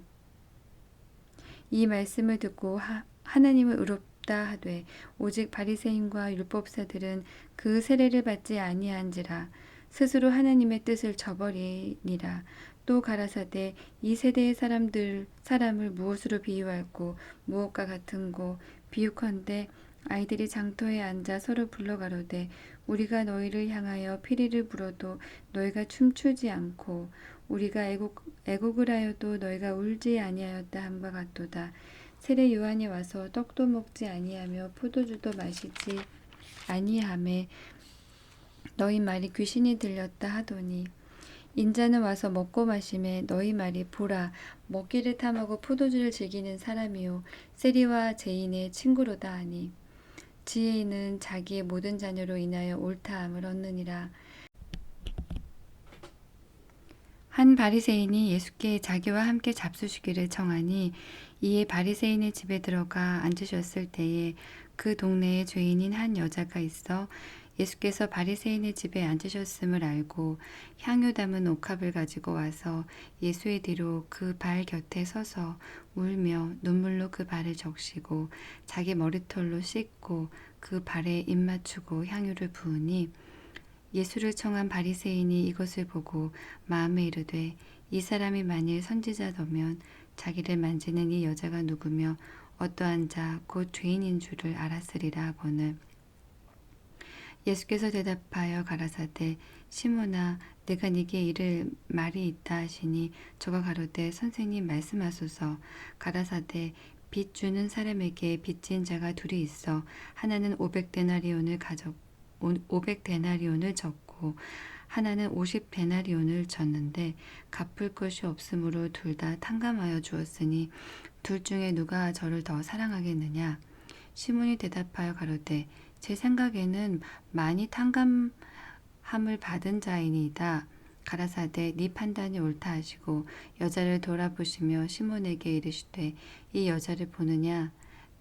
이 말씀을 듣고 하나님을 의롭다 하되 오직 바리새인과 율법사들은 그 세례를 받지 아니한지라. 스스로 하나님의 뜻을 저버리니라. 또 가라사대 이 세대의 사람을 무엇으로 비유할꼬 무엇과 같은고 비유컨대 아이들이 장터에 앉아 서로 불러 가로되 우리가 너희를 향하여 피리를 불어도 너희가 춤추지 않고 우리가 애곡을 하여도 너희가 울지 아니하였다 함과 같도다. 세례 요한이 와서 떡도 먹지 아니하며 포도주도 마시지 아니하매 너희 말이 귀신이 들렸다 하더니 인자는 와서 먹고 마시매 너희 말이 보라 먹기를 탐하고 포도주를 즐기는 사람이요 세리와 죄인의 친구로다 하니 지혜인은 자기의 모든 자녀로 인하여 옳다함을 얻느니라. 한 바리새인이 예수께 자기와 함께 잡수시기를 청하니 이에 바리새인의 집에 들어가 앉으셨을 때에 그 동네에 죄인인 한 여자가 있어 예수께서 바리새인의 집에 앉으셨음을 알고 향유 담은 옥합을 가지고 와서 예수의 뒤로 그 발 곁에 서서 울며 눈물로 그 발을 적시고 자기 머리털로 씻고 그 발에 입 맞추고 향유를 부으니 예수를 청한 바리새인이 이것을 보고 마음에 이르되 이 사람이 만일 선지자더면 자기를 만지는 이 여자가 누구며 어떠한 자 곧 죄인인 줄을 알았으리라 하거늘 예수께서 대답하여 가라사대 시몬아 내가 네게 이를 말이 있다 하시니 저가 가로되 선생님 말씀하소서 가라사대 빚 주는 사람에게 빚진 자가 둘이 있어 하나는 500데나리온을 졌고 하나는 50데나리온을 졌는데 갚을 것이 없으므로 둘 다 탕감하여 주었으니 둘 중에 누가 저를 더 사랑하겠느냐 시몬이 대답하여 가로되 제 생각에는 많이 탕감함을 받은 자이니이다. 가라사대 네 판단이 옳다 하시고 여자를 돌아보시며 시몬에게 이르시되 이 여자를 보느냐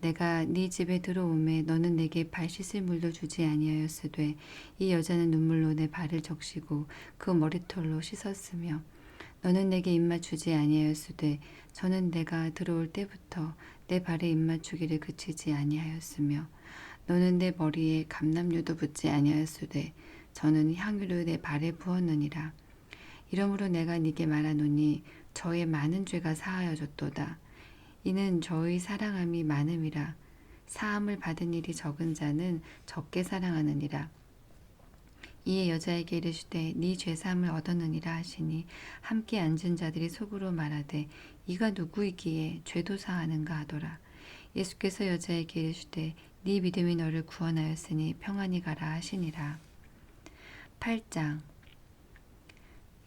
내가 네 집에 들어오매 너는 내게 발 씻을 물도 주지 아니하였으되 이 여자는 눈물로 내 발을 적시고 그 머리털로 씻었으며 너는 내게 입맛 주지 아니하였으되 저는 내가 들어올 때부터 내 발에 입맛 주기를 그치지 아니하였으며 너는 내 머리에 감람류도 붓지 아니하였으되 저는 향유를 내 발에 부었느니라. 이러므로 내가 네게 말하노니 저의 많은 죄가 사하여졌도다. 이는 저의 사랑함이 많음이라. 사함을 받은 일이 적은 자는 적게 사랑하느니라. 이에 여자에게 이르시되 네 죄사함을 얻었느니라 하시니 함께 앉은 자들이 속으로 말하되 이가 누구이기에 죄도 사하는가 하더라. 예수께서 여자에게 이르시되 네 믿음이 너를 구원하였으니 평안히 가라 하시니라. 8장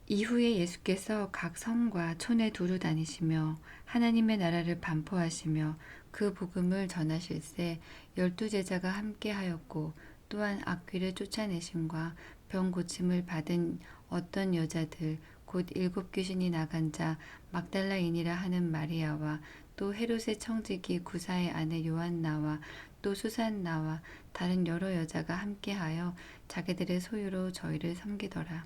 이후에 예수께서 각 성과 촌에 두루 다니시며 하나님의 나라를 반포하시며 그 복음을 전하실세 12제자가 함께 하였고 또한 악귀를 쫓아내심과 병 고침을 받은 어떤 여자들 곧 7귀신이 나간 자 막달라인이라 하는 마리아와 또 헤롯의 청지기 구사의 아내 요한나와 또 수산나와 다른 여러 여자가 함께하여 자기들의 소유로 저희를 섬기더라.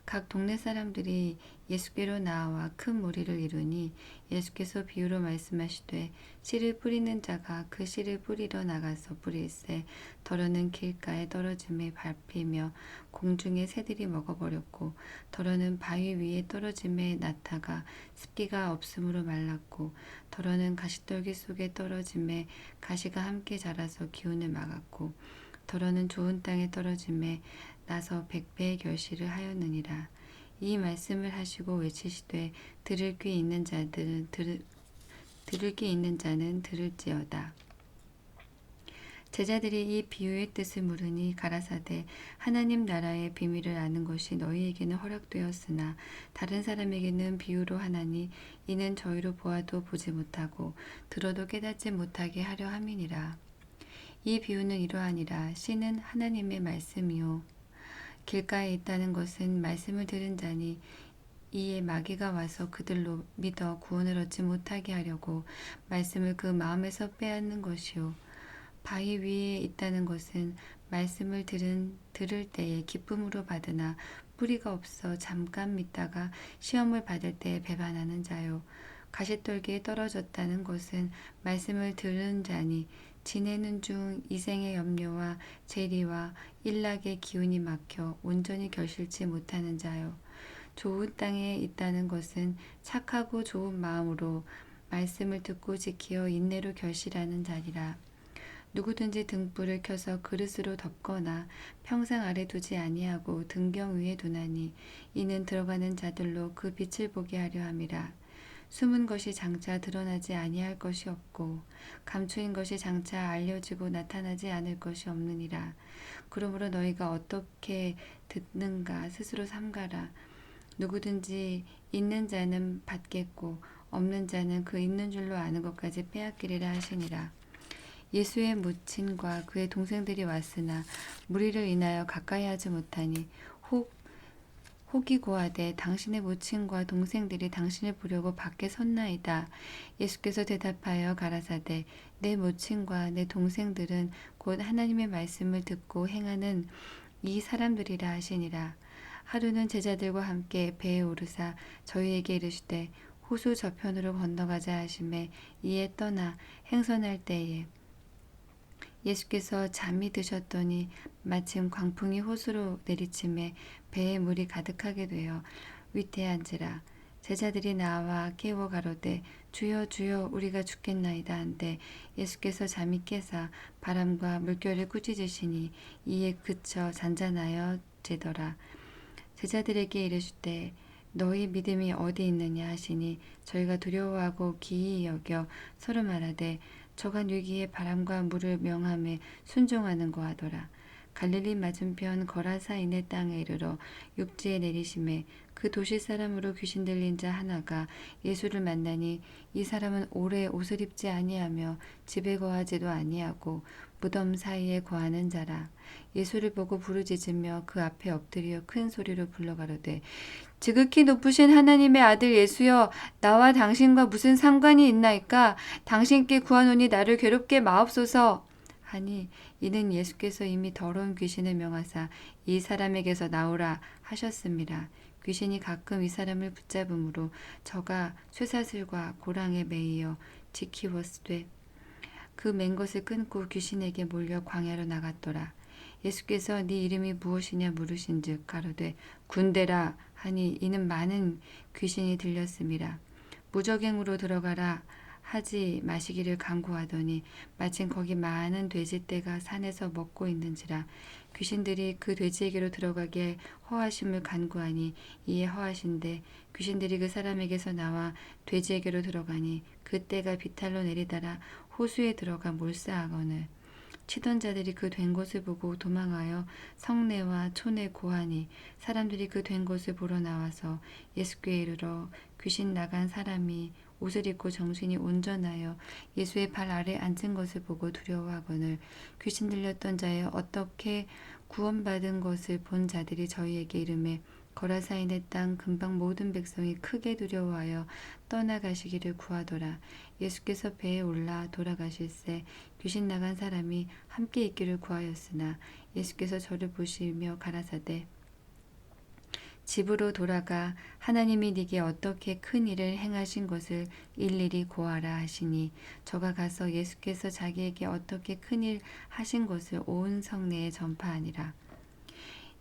각 동네 사람들이 예수께로 나와 큰 무리를 이루니 예수께서 비유로 말씀하시되 씨를 뿌리는 자가 그 씨를 뿌리러 나가서 뿌릴새 더러는 길가에 떨어짐에 밟히며 공중의 새들이 먹어버렸고 더러는 바위 위에 떨어짐에 나타가 습기가 없으므로 말랐고 더러는 가시떨기 속에 떨어짐에 가시가 함께 자라서 기운을 막았고 더러는 좋은 땅에 떨어짐에 나서 100배의 결실을 하였느니라. 이 말씀을 하시고 외치시되 들을 귀 있는 자는 들을지어다. 제자들이 이 비유의 뜻을 물으니 가라사대 하나님 나라의 비밀을 아는 것이 너희에게는 허락되었으나 다른 사람에게는 비유로 하나니 이는 저희로 보아도 보지 못하고 들어도 깨닫지 못하게 하려 함이니라. 이 비유는 이러하니라. 씨는 하나님의 말씀이요 길가에 있다는 것은 말씀을 들은 자니 이에 마귀가 와서 그들로 믿어 구원을 얻지 못하게 하려고 말씀을 그 마음에서 빼앗는 것이요 바위 위에 있다는 것은 말씀을 들을 때에 기쁨으로 받으나 뿌리가 없어 잠깐 믿다가 시험을 받을 때에 배반하는 자요 가시떨기에 떨어졌다는 것은 말씀을 들은 자니 지내는 중 이생의 염려와 재리와 일락의 기운이 막혀 온전히 결실치 못하는 자요. 좋은 땅에 있다는 것은 착하고 좋은 마음으로 말씀을 듣고 지키어 인내로 결실하는 자리라. 누구든지 등불을 켜서 그릇으로 덮거나 평상 아래 두지 아니하고 등경 위에 두나니 이는 들어가는 자들로 그 빛을 보게 하려 함이라. 숨은 것이 장차 드러나지 아니할 것이 없고 감추인 것이 장차 알려지고 나타나지 않을 것이 없느니라. 그러므로 너희가 어떻게 듣는가 스스로 삼가라. 누구든지 있는 자는 받겠고 없는 자는 그 있는 줄로 아는 것까지 빼앗기리라 하시니라. 예수의 모친과 그의 동생들이 왔으나 무리를 인하여 가까이 하지 못하니 혹 혹이 고하되 당신의 모친과 동생들이 당신을 보려고 밖에 섰나이다. 예수께서 대답하여 가라사대 내 모친과 내 동생들은 곧 하나님의 말씀을 듣고 행하는 이 사람들이라 하시니라. 하루는 제자들과 함께 배에 오르사 저희에게 이르시되 호수 저편으로 건너가자 하심에 이에 떠나 행선할 때에 예수께서 잠이 드셨더니 마침 광풍이 호수로 내리침에 배에 물이 가득하게 되어 위태한지라. 제자들이 나와 깨워 가로되 주여 주여 우리가 죽겠나이다 한데 예수께서 잠이 깨사 바람과 물결을 꾸짖으시니 이에 그쳐 잔잔하여 제더라. 제자들에게 이르시되 너희 믿음이 어디 있느냐 하시니 저희가 두려워하고 기이 여겨 서로 말하되 저가 누기에 바람과 물을 명함에 순종하는 거 하더라. 갈릴리 맞은편 거라사인의 땅에 이르러 육지에 내리심에 그 도시 사람으로 귀신 들린 자 하나가 예수를 만나니 이 사람은 오래 옷을 입지 아니하며 집에 거하지도 아니하고 무덤 사이에 거하는 자라. 예수를 보고 부르짖으며 그 앞에 엎드려 큰 소리로 불러가로되 지극히 높으신 하나님의 아들 예수여 나와 당신과 무슨 상관이 있나이까 당신께 구하노니 나를 괴롭게 마옵소서 하니 이는 예수께서 이미 더러운 귀신을 명하사 이 사람에게서 나오라 하셨습니다. 귀신이 가끔 이 사람을 붙잡음으로 저가 쇠사슬과 고랑에 매이어 지키웠으되 그 맨 것을 끊고 귀신에게 몰려 광야로 나갔더라. 예수께서 네 이름이 무엇이냐 물으신즉 가로되 군대라 하니 이는 많은 귀신이 들렸음이라. 무적행으로 들어가라 하지 마시기를 간구하더니 마침 거기 많은 돼지떼가 산에서 먹고 있는지라. 귀신들이 그 돼지에게로 들어가게 허하심을 간구하니 이에 허하신데 귀신들이 그 사람에게서 나와 돼지에게로 들어가니 그 떼가 비탈로 내리달아 호수에 들어가 몰사하거늘 치던 자들이 그 된 것을 보고 도망하여 성내와 촌에 고하니 사람들이 그 된 것을 보러 나와서 예수께 이르러 귀신 나간 사람이 옷을 입고 정신이 온전하여 예수의 발 아래 앉은 것을 보고 두려워하거늘 귀신 들렸던 자의 어떻게 구원받은 것을 본 자들이 저희에게 이르매 거라사인의 땅 근방 모든 백성이 크게 두려워하여 떠나가시기를 구하더라. 예수께서 배에 올라 돌아가실새 귀신 나간 사람이 함께 있기를 구하였으나 예수께서 저를 보시며 가라사대 집으로 돌아가 하나님이 네게 어떻게 큰 일을 행하신 것을 일일이 고하라 하시니 저가 가서 예수께서 자기에게 어떻게 큰 일 하신 것을 온 성내에 전파하니라.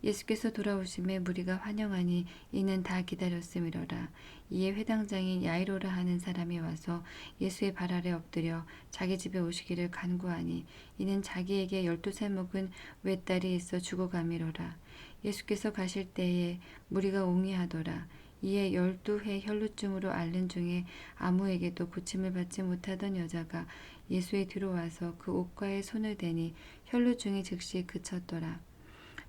예수께서 돌아오심에 무리가 환영하니 이는 다 기다렸음이로라. 이에 회당장인 야이로라 하는 사람이 와서 예수의 발 아래 엎드려 자기 집에 오시기를 간구하니 이는 자기에게 12살 먹은 외딸이 있어 죽어가미로라. 예수께서 가실 때에 무리가 옹이하더라. 이에 12해 혈루증으로 앓는 중에 아무에게도 고침을 받지 못하던 여자가 예수의 뒤로 와서 그 옷가에 손을 대니 혈루증이 즉시 그쳤더라.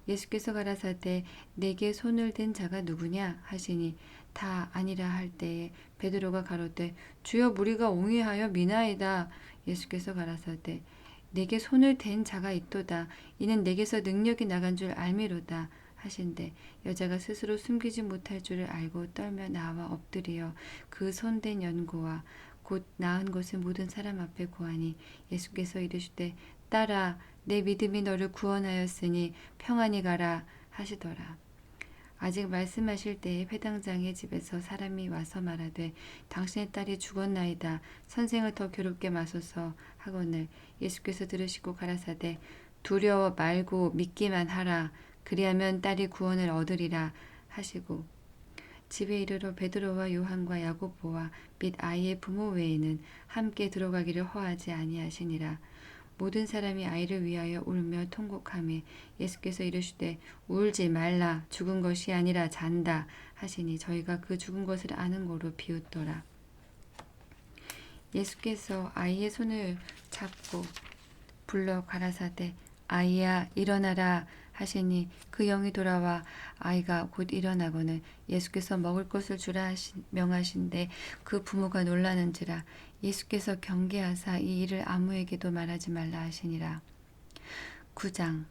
예수께서 가라사대 내게 손을 댄 자가 누구냐 하시니 다 아니라 할 때에 베드로가 가로되 주여 무리가 옹이하여 미나이다. 예수께서 가라사대 내게 손을 댄 자가 있도다. 이는 내게서 능력이 나간 줄 알미로다 하신대 여자가 스스로 숨기지 못할 줄을 알고 떨며 나와 엎드려 그 손댄 연고와 곧 나은 것을 모든 사람 앞에 고하니 예수께서 이르시되 딸아 내 믿음이 너를 구원하였으니 평안히 가라 하시더라. 아직 말씀하실 때에 회당장의 집에서 사람이 와서 말하되 당신의 딸이 죽었나이다. 선생을 더 괴롭게 마소서 하거늘 예수께서 들으시고 가라사대 두려워 말고 믿기만 하라. 그리하면 딸이 구원을 얻으리라 하시고 집에 이르러 베드로와 요한과 야고보와 및 아이의 부모 외에는 함께 들어가기를 허하지 아니하시니라. 모든 사람이 아이를 위하여 울며 통곡하며 예수께서 이르시되 울지 말라 죽은 것이 아니라 잔다 하시니 저희가 그 죽은 것을 아는 거로 비웃더라. 예수께서 아이의 손을 잡고 불러 가라사대 아이야 일어나라 하시니 그 영이 돌아와 아이가 곧 일어나고는 예수께서 먹을 것을 주라 명하신데 그 부모가 놀라는지라. 예수께서 경계하사 이 일을 아무에게도 말하지 말라 하시니라. 9장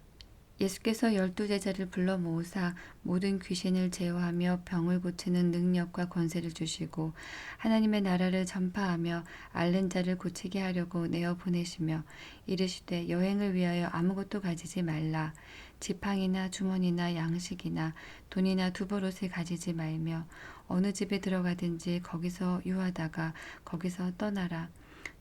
예수께서 12제자를 불러 모으사 모든 귀신을 제어하며 병을 고치는 능력과 권세를 주시고 하나님의 나라를 전파하며 앓는 자를 고치게 하려고 내어 보내시며 이르시되 여행을 위하여 아무것도 가지지 말라. 지팡이나 주머니나 양식이나 돈이나 두벌옷을 가지지 말며 어느 집에 들어가든지 거기서 유하다가 거기서 떠나라.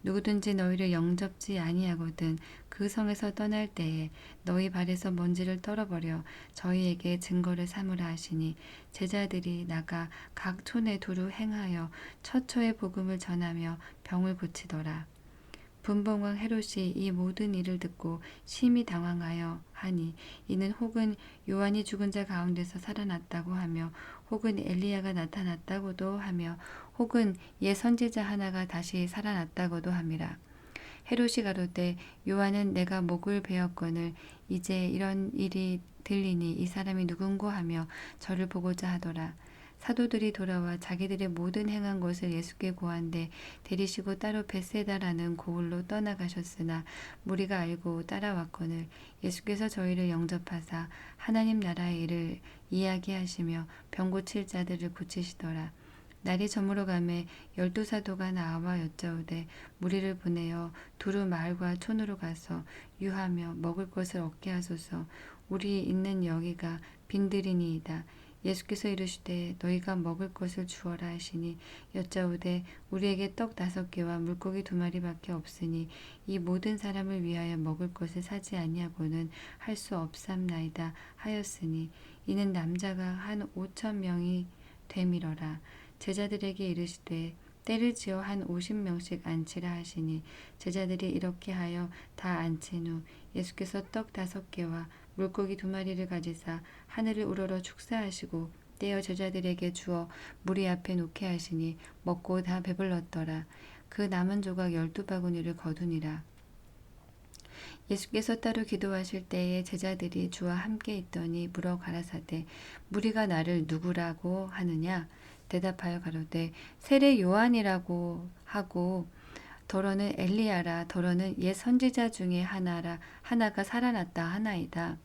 누구든지 너희를 영접지 아니하거든 그 성에서 떠날 때에 너희 발에서 먼지를 떨어버려 저희에게 증거를 삼으라 하시니 제자들이 나가 각 촌에 두루 행하여 처처의 복음을 전하며 병을 고치더라. 분봉왕 헤롯이 이 모든 일을 듣고 심히 당황하여 하니 이는 혹은 요한이 죽은 자 가운데서 살아났다고 하며 혹은 엘리야가 나타났다고도 하며 혹은 옛 선지자 하나가 다시 살아났다고도 함이라. 헤롯이 가로되 요한은 내가 목을 베었거늘 이제 이런 일이 들리니 이 사람이 누군고 하며 저를 보고자 하더라. 사도들이 돌아와 자기들의 모든 행한 것을 예수께 고한데 데리시고 따로 벳세다라는 고을로 떠나가셨으나 무리가 알고 따라왔거늘 예수께서 저희를 영접하사 하나님 나라의 일을 이야기하시며 병 고칠 자들을 고치시더라. 날이 저물어 가매 12사도가 나와 여짜오되 무리를 보내어 두루 마을과 촌으로 가서 유하며 먹을 것을 얻게 하소서. 우리 있는 여기가 빈들이니이다. 예수께서 이르시되 너희가 먹을 것을 주어라 하시니 여짜오되 우리에게 떡 5개와 물고기 2마리밖에 없으니 이 모든 사람을 위하여 먹을 것을 사지 아니하고는 할 수 없삼나이다 하였으니 이는 남자가 한 5,000명이 되밀어라. 제자들에게 이르시되 때를 지어 한 50명씩 앉히라 하시니 제자들이 이렇게 하여 다 앉힌 후 예수께서 떡 5개와 물고기 2마리를 가지사 하늘을 우러러 축사하시고 떼어 제자들에게 주어 무리 앞에 놓게 하시니 먹고 다 배불렀더라. 그 남은 조각 12바구니를 거두니라. 예수께서 따로 기도하실 때에 제자들이 주와 함께 있더니 물어 가라사대 무리가 나를 누구라고 하느냐. 대답하여 가로되 세례 요한이라고 하고 더러는 엘리야라 더러는 옛 선지자 중에 하나가 살아났다 하나이다.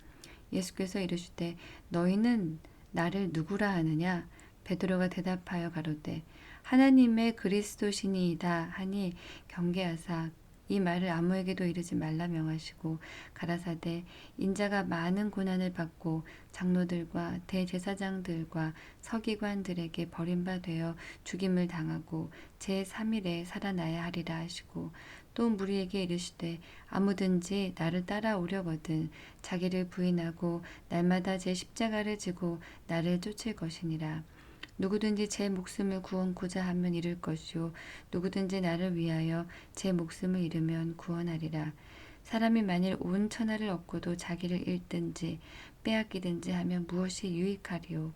예수께서 이르시되 너희는 나를 누구라 하느냐. 베드로가 대답하여 가로되 하나님의 그리스도시니이다 하니 경계하사 이 말을 아무에게도 이르지 말라 명하시고 가라사대 인자가 많은 고난을 받고 장로들과 대제사장들과 서기관들에게 버림받아 죽임을 당하고 제3일에 살아나야 하리라 하시고 또 무리에게 이르시되 아무든지 나를 따라오려거든 자기를 부인하고 날마다 제 십자가를 지고 나를 쫓을 것이니라. 누구든지 제 목숨을 구원고자 하면 잃을 것이요 누구든지 나를 위하여 제 목숨을 잃으면 구원하리라. 사람이 만일 온 천하를 얻고도 자기를 잃든지 빼앗기든지 하면 무엇이 유익하리요.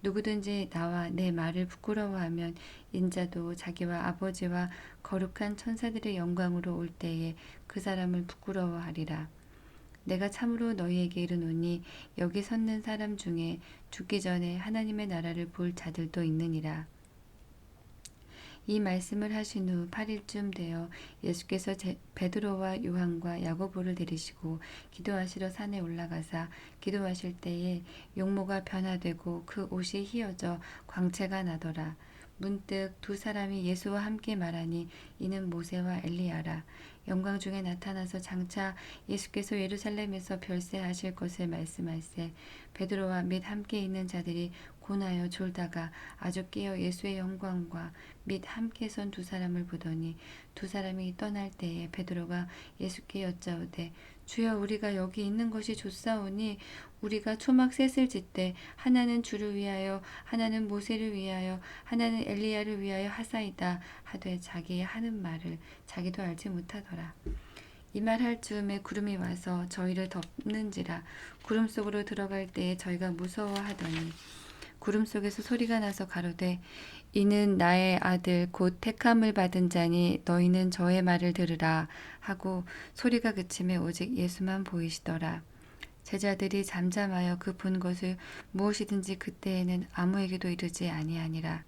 누구든지 나와 내 말을 부끄러워하면 인자도 자기와 아버지와 거룩한 천사들의 영광으로 올 때에 그 사람을 부끄러워하리라. 내가 참으로 너희에게 이르노니 여기 섰는 사람 중에 죽기 전에 하나님의 나라를 볼 자들도 있느니라. 이 말씀을 하신 후 8일쯤 되어 예수께서 베드로와 요한과 야고보를 데리시고 기도하시러 산에 올라가사 기도하실 때에 용모가 변화되고 그 옷이 휘어져 광채가 나더라. 문득 두 사람이 예수와 함께 말하니 이는 모세와 엘리야라. 영광 중에 나타나서 장차 예수께서 예루살렘에서 별세하실 것을 말씀할세 베드로와 및 함께 있는 자들이 고나여 졸다가 아주 깨어 예수의 영광과 및 함께 선 두 사람을 보더니 두 사람이 떠날 때에 베드로가 예수께 여짜오되 주여 우리가 여기 있는 것이 좋사오니 우리가 초막 셋을 짓되 하나는 주를 위하여 하나는 모세를 위하여 하나는 엘리야를 위하여 하사이다 하되 자기의 하는 말을 자기도 알지 못하더라. 이 말 할 즈음에 구름이 와서 저희를 덮는지라. 구름 속으로 들어갈 때에 저희가 무서워하더니 구름 속에서 소리가 나서 가로되 이는 나의 아들 곧 택함을 받은 자니 너희는 저의 말을 들으라 하고 소리가 그침에 오직 예수만 보이시더라. 제자들이 잠잠하여 그 본 것을 무엇이든지 그때에는 아무에게도 이르지 아니하니라.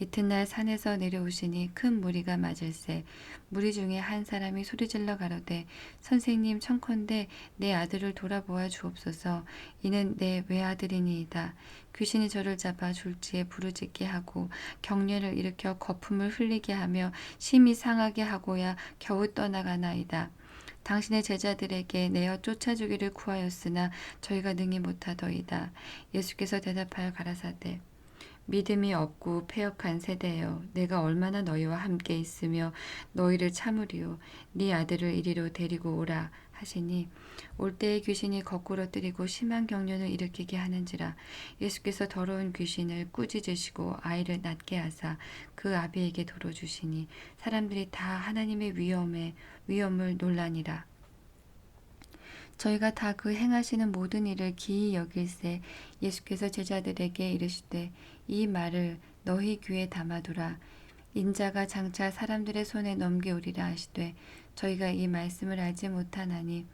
이튿날 산에서 내려오시니 큰 무리가 맞을세. 무리 중에 한 사람이 소리질러 가로되 선생님 청컨대 내 아들을 돌아보아 주옵소서. 이는 내 외아들이니이다. 귀신이 저를 잡아 졸지에 부르짖게 하고 경련을 일으켜 거품을 흘리게 하며 심히 상하게 하고야 겨우 떠나가나이다. 당신의 제자들에게 내어 쫓아주기를 구하였으나 저희가 능히 못하더이다. 예수께서 대답하여 가라사대 믿음이 없고 패역한 세대여 내가 얼마나 너희와 함께 있으며 너희를 참으리요 네 아들을 이리로 데리고 오라 하시니 올 때에 귀신이 거꾸로 뜨리고 심한 경련을 일으키게 하는지라. 예수께서 더러운 귀신을 꾸짖으시고 아이를 낫게 하사 그 아비에게 도로 주시니 사람들이 다 하나님의 위엄을 논라니라. 저희가 다 그 행하시는 모든 일을 기이 여길세. 예수께서 제자들에게 이르시되 이 말을 너희 귀에 담아두라. 인자가 장차 사람들의 손에 넘겨오리라 하시되 저희가 이 말씀을 알지 못하나니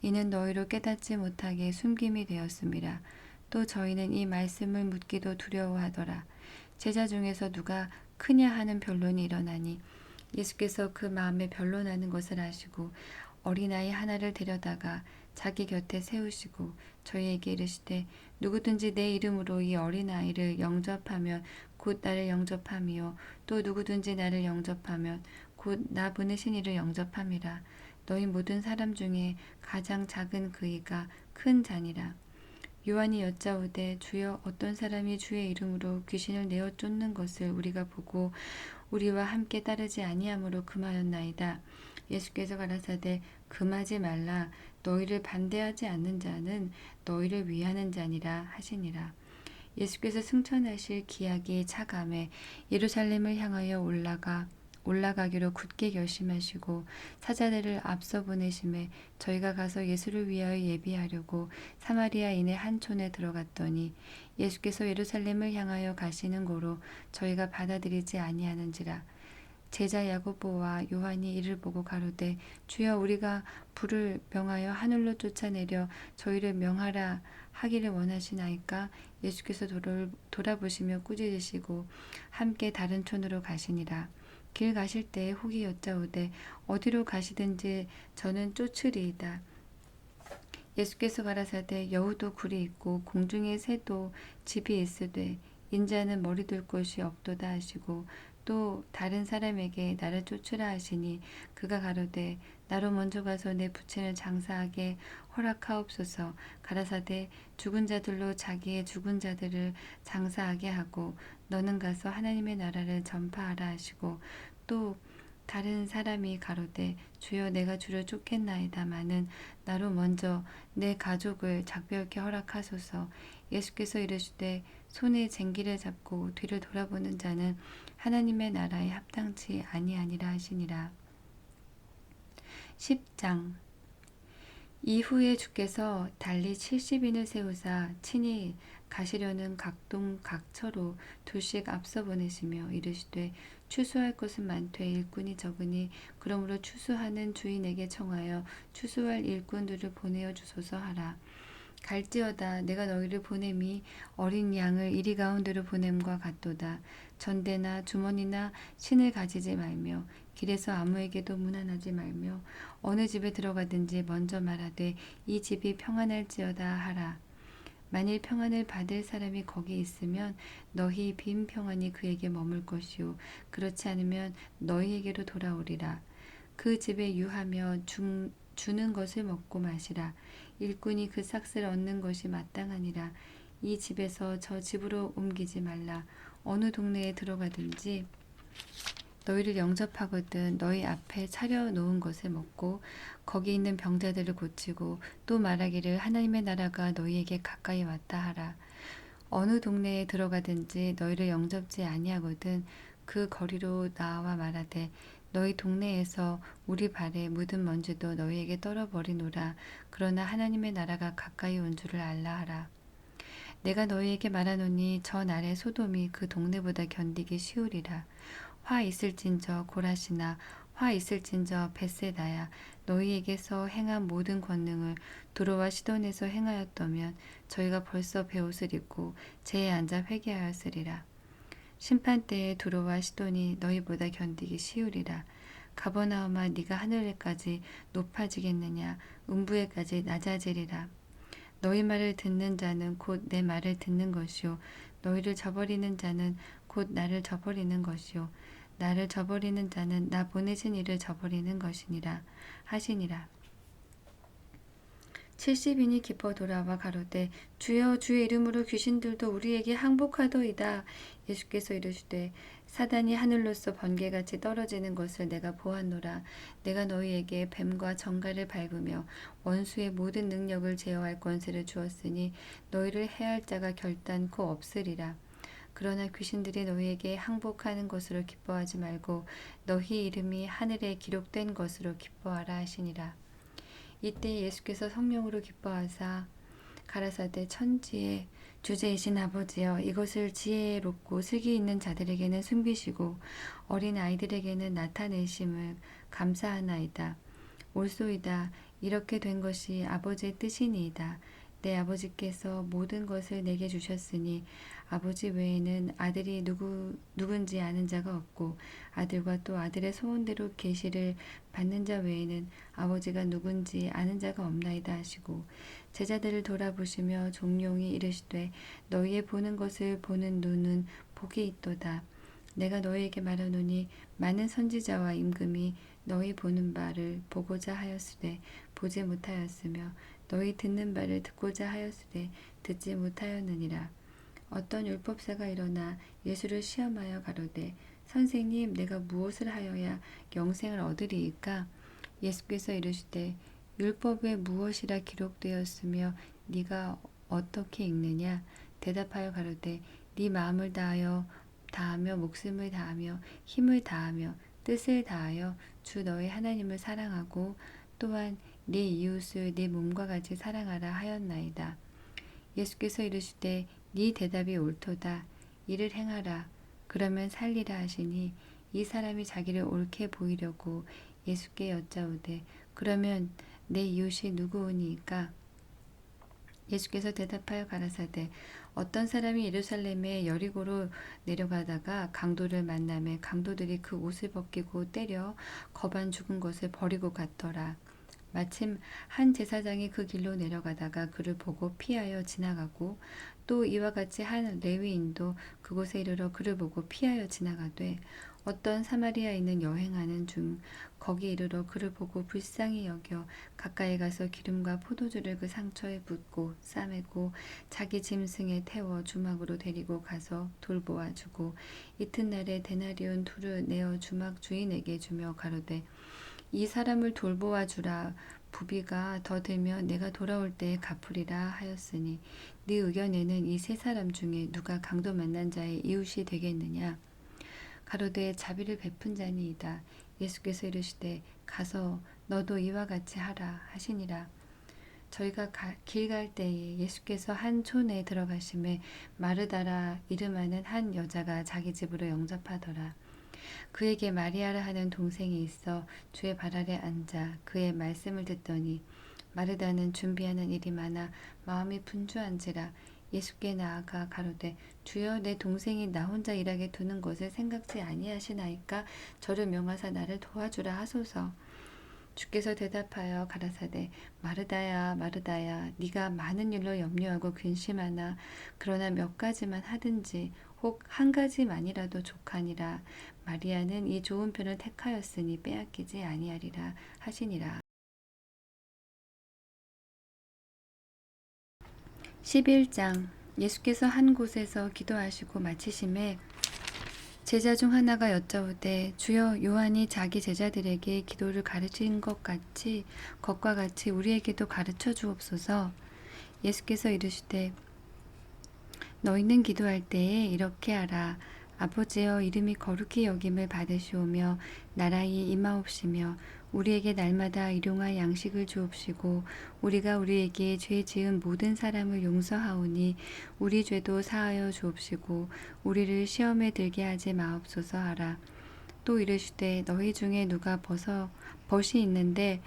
이는 너희로 깨닫지 못하게 숨김이 되었음이라. 또 저희는 이 말씀을 묻기도 두려워하더라. 제자 중에서 누가 크냐 하는 변론이 일어나니 예수께서 그 마음에 변론하는 것을 아시고 어린아이 하나를 데려다가 자기 곁에 세우시고 저희에게 이르시되 누구든지 내 이름으로 이 어린아이를 영접하면 곧 나를 영접함이요 또 누구든지 나를 영접하면 곧 나 보내신 이를 영접함이라. 너희 모든 사람 중에 가장 작은 그이가 큰 자니라. 요한이 여짜오되 주여 어떤 사람이 주의 이름으로 귀신을 내어 쫓는 것을 우리가 보고 우리와 함께 따르지 아니하므로 금하였나이다. 예수께서 가라사대 금하지 말라. 너희를 반대하지 않는 자는 너희를 위하는 자니라 하시니라. 예수께서 승천하실 기약이 차감해 예루살렘을 향하여 올라가기로 굳게 결심하시고 사자들을 앞서 보내심에 저희가 가서 예수를 위하여 예비하려고 사마리아인의 한 촌에 들어갔더니 예수께서 예루살렘을 향하여 가시는 고로 저희가 받아들이지 아니하는지라. 제자 야고보와 요한이 이를 보고 가로되 주여 우리가 불을 명하여 하늘로 쫓아내려 저희를 명하라 하기를 원하시나이까. 예수께서 돌아보시며 꾸짖으시고 함께 다른 촌으로 가시니라. 길 가실 때에 혹이 여짜오되 어디로 가시든지 저는 쫓으리이다. 예수께서 가라사대 여우도 굴이 있고 공중의 새도 집이 있으되 인자는 머리 둘 곳이 없도다 하시고 또 다른 사람에게 나를 쫓으라 하시니 그가 가로되 나로 먼저 가서 내 부친을 장사하게 허락하옵소서. 가라사대 죽은 자들로 자기의 죽은 자들을 장사하게 하고 너는 가서 하나님의 나라를 전파하라 하시고 또 다른 사람이 가로되 주여 내가 주를 쫓겠나이다마는 나로 먼저 내 가족을 작별케 허락하소서. 예수께서 이르시되 손에 쟁기를 잡고 뒤를 돌아보는 자는 하나님의 나라에 합당치 아니하니라 하시니라. 10장. 이후에 주께서 달리 70인을 세우사 친히 가시려는 각동 각처로 둘씩 앞서 보내시며 이르시되 추수할 것은 많되 일꾼이 적으니 그러므로 추수하는 주인에게 청하여 추수할 일꾼들을 보내어 주소서 하라. 갈지어다 내가 너희를 보냄이 어린 양을 이리 가운데로 보냄과 같도다. 전대나 주머니나 신을 가지지 말며 길에서 아무에게도 문안하지 말며 어느 집에 들어가든지 먼저 말하되 이 집이 평안할지어다 하라. 만일 평안을 받을 사람이 거기 있으면 너희 빈 평안이 그에게 머물 것이요 그렇지 않으면 너희에게로 돌아오리라. 그 집에 유하며 주는 것을 먹고 마시라. 일꾼이 그 삭슬 얻는 것이 마땅하니라. 이 집에서 저 집으로 옮기지 말라. 어느 동네에 들어가든지 너희를 영접하거든 너희 앞에 차려 놓은 것을 먹고 거기 있는 병자들을 고치고 또 말하기를 하나님의 나라가 너희에게 가까이 왔다 하라. 어느 동네에 들어가든지 너희를 영접지 아니하거든 그 거리로 나와 말하되 너희 동네에서 우리 발에 묻은 먼지도 너희에게 떨어버리노라. 그러나 하나님의 나라가 가까이 온 줄을 알라 하라. 내가 너희에게 말하노니 저 날에 소돔이 그 동네보다 견디기 쉬우리라. 화 있을진저 고라시나 화 있을진저 벳세다야. 너희에게서 행한 모든 권능을 두로와 시돈에서 행하였다면 저희가 벌써 베옷을 입고 제에 앉아 회개하였으리라. 심판때에 두로와 시돈이 너희보다 견디기 쉬우리라. 가버나움아 네가 하늘에까지 높아지겠느냐 음부에까지 낮아지리라. 너희 말을 듣는 자는 곧 내 말을 듣는 것이요 너희를 저버리는 자는 곧 나를 저버리는 것이요 나를 저버리는 자는 나 보내신 이를 저버리는 것이니라 하시니라. 70인이 기뻐 돌아와 가로되 주여 주의 이름으로 귀신들도 우리에게 항복하도이다. 예수께서 이르시되 사단이 하늘로서 번개같이 떨어지는 것을 내가 보았노라. 내가 너희에게 뱀과 정갈을 밟으며 원수의 모든 능력을 제어할 권세를 주었으니 너희를 해할 자가 결단코 없으리라. 그러나 귀신들이 너희에게 항복하는 것으로 기뻐하지 말고 너희 이름이 하늘에 기록된 것으로 기뻐하라 하시니라. 이때 예수께서 성령으로 기뻐하사 가라사대 천지의 주제이신 아버지여 이것을 지혜롭고 슬기 있는 자들에게는 숨기시고 어린 아이들에게는 나타내심을 감사하나이다. 옳소이다. 이렇게 된 것이 아버지의 뜻이니이다. 내 아버지께서 모든 것을 내게 주셨으니 아버지 외에는 아들이 누군지 아는 자가 없고 아들과 또 아들의 소원대로 계시를 받는 자 외에는 아버지가 누군지 아는 자가 없나이다 하시고 제자들을 돌아보시며 종용이 이르시되 너희의 보는 것을 보는 눈은 복이 있도다. 내가 너희에게 말하노니 많은 선지자와 임금이 너희 보는 바를 보고자 하였으되 보지 못하였으며 너희 듣는 바를 듣고자 하였으되 듣지 못하였느니라. 어떤 율법사가 일어나 예수를 시험하여 가로되 선생님 내가 무엇을 하여야 영생을 얻으리이까? 예수께서 이르시되 율법에 무엇이라 기록되었으며 네가 어떻게 읽느냐? 대답하여 가로되 네 마음을 다하며 목숨을 다하며 힘을 다하며 뜻을 다하여 주 너의 하나님을 사랑하고 또한 네 이웃을 네 몸과 같이 사랑하라 하였나이다. 예수께서 이르시되 네 대답이 옳도다. 이를 행하라. 그러면 살리라 하시니 이 사람이 자기를 옳게 보이려고 예수께 여짜오되 그러면 내 이웃이 누구오니이까? 예수께서 대답하여 가라사대 어떤 사람이 예루살렘에 여리고로 내려가다가 강도를 만나매 강도들이 그 옷을 벗기고 때려 거반 죽은 것을 버리고 갔더라. 마침 한 제사장이 그 길로 내려가다가 그를 보고 피하여 지나가고 또 이와 같이 한 레위인도 그곳에 이르러 그를 보고 피하여 지나가되 어떤 사마리아인은 여행하는 중 거기 이르러 그를 보고 불쌍히 여겨 가까이 가서 기름과 포도주를 그 상처에 붓고 싸매고 자기 짐승에 태워 주막으로 데리고 가서 돌보아 주고 이튿날에 데나리온 둘을 내어 주막 주인에게 주며 가로되 이 사람을 돌보아 주라. 부비가 더 들면 내가 돌아올 때에 갚으리라 하였으니 네 의견에는 이 세 사람 중에 누가 강도 만난 자의 이웃이 되겠느냐? 가로되 자비를 베푼 자니이다. 예수께서 이르시되 가서 너도 이와 같이 하라 하시니라. 저희가 길 갈 때에 예수께서 한 촌에 들어가심에 마르다라 이름하는 한 여자가 자기 집으로 영접하더라. 그에게 마리아라 하는 동생이 있어 주의 발 아래 앉아 그의 말씀을 듣더니 마르다는 준비하는 일이 많아 마음이 분주한지라 예수께 나아가 가로되 주여 내 동생이 나 혼자 일하게 두는 것을 생각지 아니하시나이까? 저를 명하사 나를 도와주라 하소서. 주께서 대답하여 가라사대 마르다야 마르다야 네가 많은 일로 염려하고 근심하나 그러나 몇 가지만 하든지 혹 한 가지만이라도 족하니라. 마리아는 이 좋은 편을 택하였으니 빼앗기지 아니하리라 하시니라. 11장. 예수께서 한 곳에서 기도하시고 마치심에 제자 중 하나가 여짜오되 주여 요한이 자기 제자들에게 기도를 가르친 것과 같이 우리에게도 가르쳐 주옵소서. 예수께서 이르시되 너희는 기도할 때에 이렇게 하라. 아버지여 이름이 거룩히 여김을 받으시오며 나라의 임하옵시며 우리에게 날마다 일용할 양식을 주옵시고 우리가 우리에게 죄 지은 모든 사람을 용서하오니 우리 죄도 사하여 주옵시고 우리를 시험에 들게 하지 마옵소서 하라. 또 이르시되 너희 중에 누가 벗이 있는데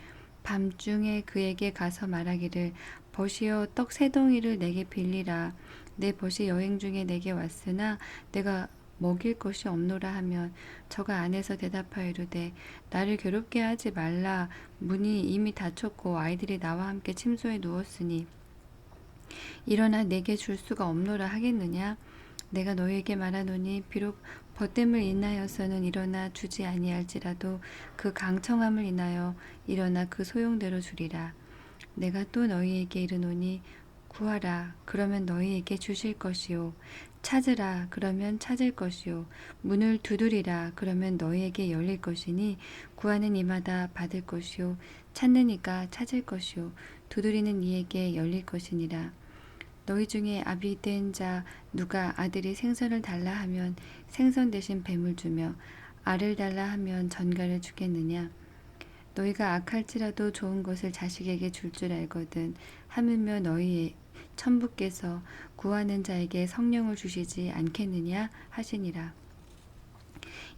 밤중에 그에게 가서 말하기를 벗이여 떡 세 덩이를 내게 빌리라. 내 벗이 여행 중에 내게 왔으나 내가 먹일 것이 없노라 하면 저가 안에서 대답하여 이르되 나를 괴롭게 하지 말라. 문이 이미 닫혔고 아이들이 나와 함께 침소에 누웠으니 일어나 내게 줄 수가 없노라 하겠느냐? 내가 너희에게 말하노니 비록 벗됨을 인하여서는 일어나 주지 아니할지라도 그 강청함을 인하여 일어나 그 소용대로 주리라. 내가 또 너희에게 이르노니 구하라 그러면 너희에게 주실 것이요 찾으라 그러면 찾을 것이요 문을 두드리라 그러면 너희에게 열릴 것이니 구하는 이마다 받을 것이요 찾는 이가 찾을 것이요 두드리는 이에게 열릴 것이니라. 너희 중에 아비된 자 누가 아들이 생선을 달라 하면 생선 대신 뱀을 주며 알을 달라 하면 전갈을 주겠느냐? 너희가 악할지라도 좋은 것을 자식에게 줄 줄 알거든 하물며 너희 천부께서 구하는 자에게 성령을 주시지 않겠느냐 하시니라.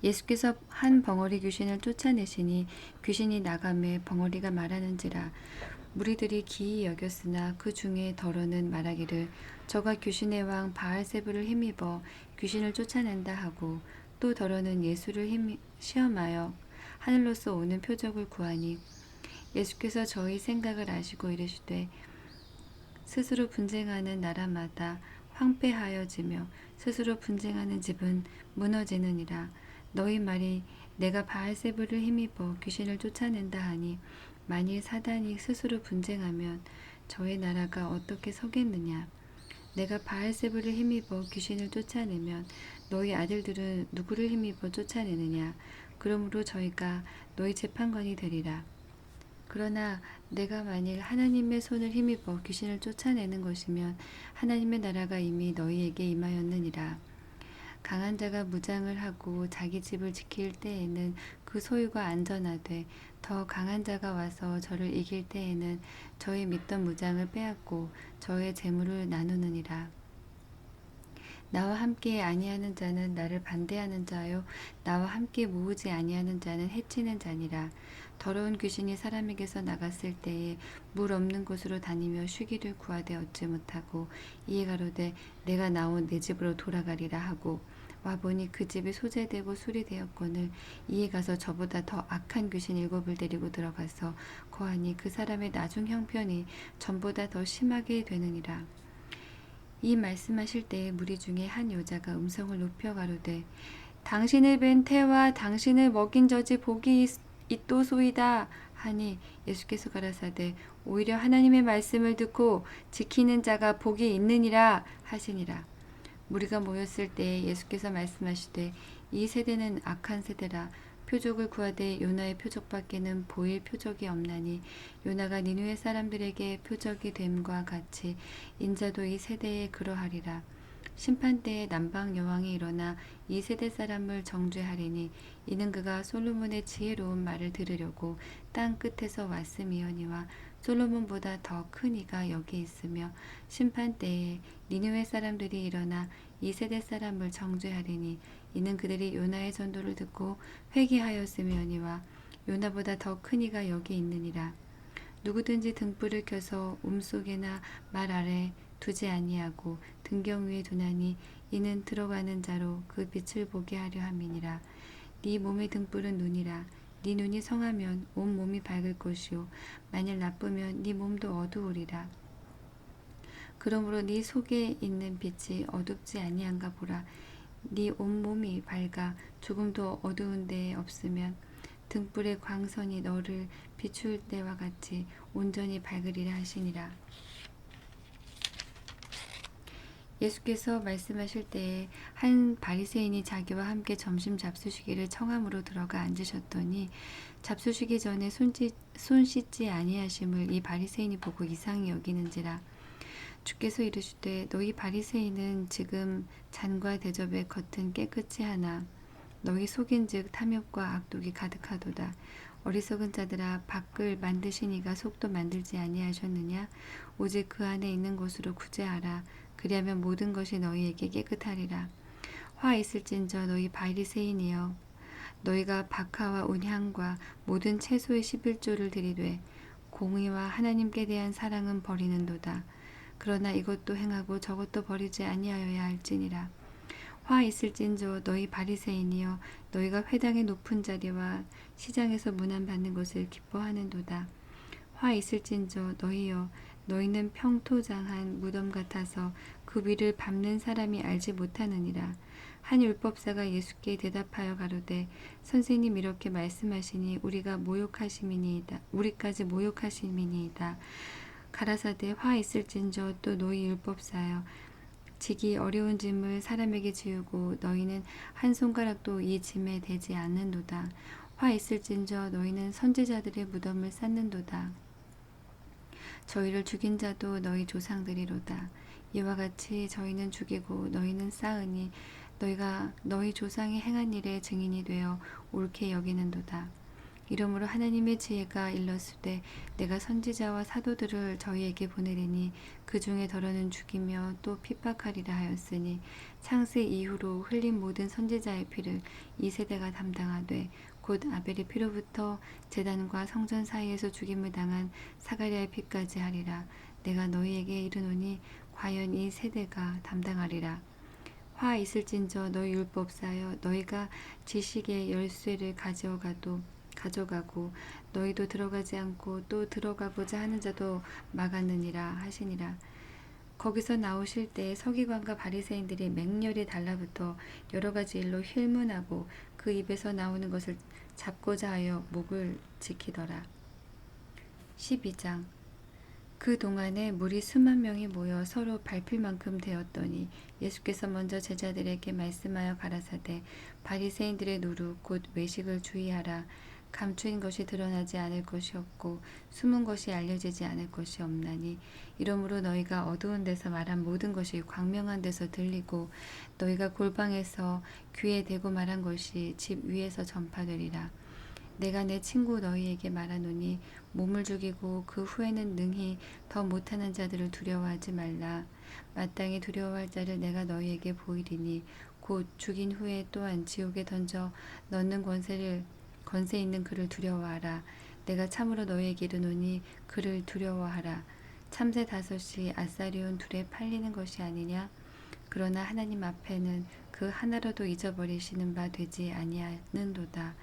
예수께서 한 벙어리 귀신을 쫓아내시니 귀신이 나가매 벙어리가 말하는지라. 무리들이 기이 여겼으나 그 중에 더러는 말하기를 저가 귀신의 왕 바알세불을 힘입어 귀신을 쫓아낸다 하고 또 더러는 예수를 시험하여 하늘로서 오는 표적을 구하니 예수께서 저희 생각을 아시고 이르시되 스스로 분쟁하는 나라마다 황폐하여지며 스스로 분쟁하는 집은 무너지느니라. 너희 말이 내가 바알세불을 힘입어 귀신을 쫓아낸다 하니 만일 사단이 스스로 분쟁하면 저의 나라가 어떻게 서겠느냐? 내가 바알세불을 힘입어 귀신을 쫓아내면 너희 아들들은 누구를 힘입어 쫓아내느냐? 그러므로 저희가 너희 재판관이 되리라. 그러나 내가 만일 하나님의 손을 힘입어 귀신을 쫓아내는 것이면 하나님의 나라가 이미 너희에게 임하였느니라. 강한 자가 무장을 하고 자기 집을 지킬 때에는 그 소유가 안전하되 더 강한 자가 와서 저를 이길 때에는 저의 믿던 무장을 빼앗고 저의 재물을 나누느니라. 나와 함께 아니하는 자는 나를 반대하는 자요 나와 함께 모으지 아니하는 자는 해치는 자니라. 더러운 귀신이 사람에게서 나갔을 때에 물 없는 곳으로 다니며 쉬기를 구하되 얻지 못하고 이에 가로되 내가 나온 내 집으로 돌아가리라 하고 와보니 그 집이 소재되고 수리되었거늘 이에 가서 저보다 더 악한 귀신 7을 데리고 들어가서 거하니 그 사람의 나중 형편이 전보다 더 심하게 되느니라. 이 말씀하실 때에 무리 중에 한 여자가 음성을 높여 가로되 당신을 뵌 태와 당신을 먹인 저지 복이 있도소이다 하니 예수께서 가라사대 오히려 하나님의 말씀을 듣고 지키는 자가 복이 있느니라 하시니라. 무리가 모였을 때에 예수께서 말씀하시되 이 세대는 악한 세대라. 표적을 구하되 요나의 표적밖에는 보일 표적이 없나니 요나가 니느웨 사람들에게 표적이 됨과 같이 인자도 이 세대에 그러하리라. 심판 때에 남방 여왕이 일어나 이 세대 사람을 정죄하리니 이는 그가 솔로몬의 지혜로운 말을 들으려고 땅 끝에서 왔음이오니와 솔로몬보다 더 큰 이가 여기 있으며 심판 때에 니느웨 사람들이 일어나 이 세대 사람을 정죄하리니 이는 그들이 요나의 전도를 듣고 회개하였음이오니와 요나보다 더 큰 이가 여기 있느니라. 누구든지 등불을 켜서 움속에나 말 아래 두지 아니하고 등경 위에 두나니 이는 들어가는 자로 그 빛을 보게 하려 함이니라. 네 몸의 등불은 눈이라. 네 눈이 성하면 온 몸이 밝을 것이요 만일 나쁘면 네 몸도 어두우리라. 그러므로 네 속에 있는 빛이 어둡지 아니한가 보라. 네 온몸이 밝아 조금도 어두운 데에 없으면 등불의 광선이 너를 비출 때와 같이 온전히 밝으리라 하시니라. 예수께서 말씀하실 때에 한 바리새인이 자기와 함께 점심 잡수시기를 청함으로 들어가 앉으셨더니 잡수시기 전에 손 씻지 아니하심을 이 바리새인이 보고 이상히 여기는지라. 주께서 이르시되 너희 바리새인은 지금 잔과 대접의 겉은 깨끗이 하나 너희 속인즉 탐욕과 악독이 가득하도다. 어리석은 자들아 밖을 만드시니가 속도 만들지 아니하셨느냐. 오직 그 안에 있는 것으로 구제하라. 그리하면 모든 것이 너희에게 깨끗하리라. 화 있을진저 너희 바리새인이여 너희가 박하와 온향과 모든 채소의 11조를 드리되 공의와 하나님께 대한 사랑은 버리는도다. 그러나 이것도 행하고 저것도 버리지 아니하여야 할지니라. 화 있을진저 너희 바리새인이여 너희가 회당의 높은 자리와 시장에서 문안받는 것을 기뻐하는도다. 화 있을진저 너희여 너희는 평토장한 무덤 같아서 그 위를 밟는 사람이 알지 못하느니라. 한 율법사가 예수께 대답하여 가로되 선생님 이렇게 말씀하시니 우리까지 모욕하심이니이다. 가라사대 화 있을진저 또 너희 율법사여 지기 어려운 짐을 사람에게 지우고 너희는 한 손가락도 이 짐에 대지 않는도다. 화 있을진저 너희는 선지자들의 무덤을 쌓는도다. 저희를 죽인 자도 너희 조상들이로다. 이와 같이 저희는 죽이고 너희는 쌓으니 너희가 너희 조상이 행한 일의 증인이 되어 옳게 여기는도다. 이러므로 하나님의 지혜가 일렀으되 내가 선지자와 사도들을 저희에게 보내리니 그 중에 더러는 죽이며 또 핍박하리라 하였으니 창세 이후로 흘린 모든 선지자의 피를 이 세대가 담당하되 곧 아벨의 피로부터 제단과 성전 사이에서 죽임을 당한 사가랴의 피까지 하리라. 내가 너희에게 이르노니 과연 이 세대가 담당하리라. 화 있을진저 너희 율법사여 너희가 지식의 열쇠를 가져가고 너희도 들어가지 않고 또 들어가고자 하는 자도 막았느니라 하시니라. 거기서 나오실 때 서기관과 바리새인들이 맹렬히 달라붙어 여러 가지 일로 힐문하고 그 입에서 나오는 것을 잡고자 하여 목을 지키더라. 12장 그 동안에 무리 수만 명이 모여 서로 밟힐 만큼 되었더니 예수께서 먼저 제자들에게 말씀하여 가라사대 바리새인들의 노릇 곧 외식을 주의하라. 감추인 것이 드러나지 않을 것이 없고 숨은 것이 알려지지 않을 것이 없나니 이러므로 너희가 어두운 데서 말한 모든 것이 광명한 데서 들리고 너희가 골방에서 귀에 대고 말한 것이 집 위에서 전파되리라. 내가 내 친구 너희에게 말하노니 몸을 죽이고 그 후에는 능히 더 못하는 자들을 두려워하지 말라. 마땅히 두려워할 자를 내가 너희에게 보이리니 곧 죽인 후에 또한 지옥에 던져 넣는 권세 있는 그를 두려워하라. 내가 참으로 너희에게 이르노니 그를 두려워하라. 참새 5이 아사리온 2에 팔리는 것이 아니냐? 그러나 하나님 앞에는 그 하나라도 잊어버리시는 바 되지 아니하는도다.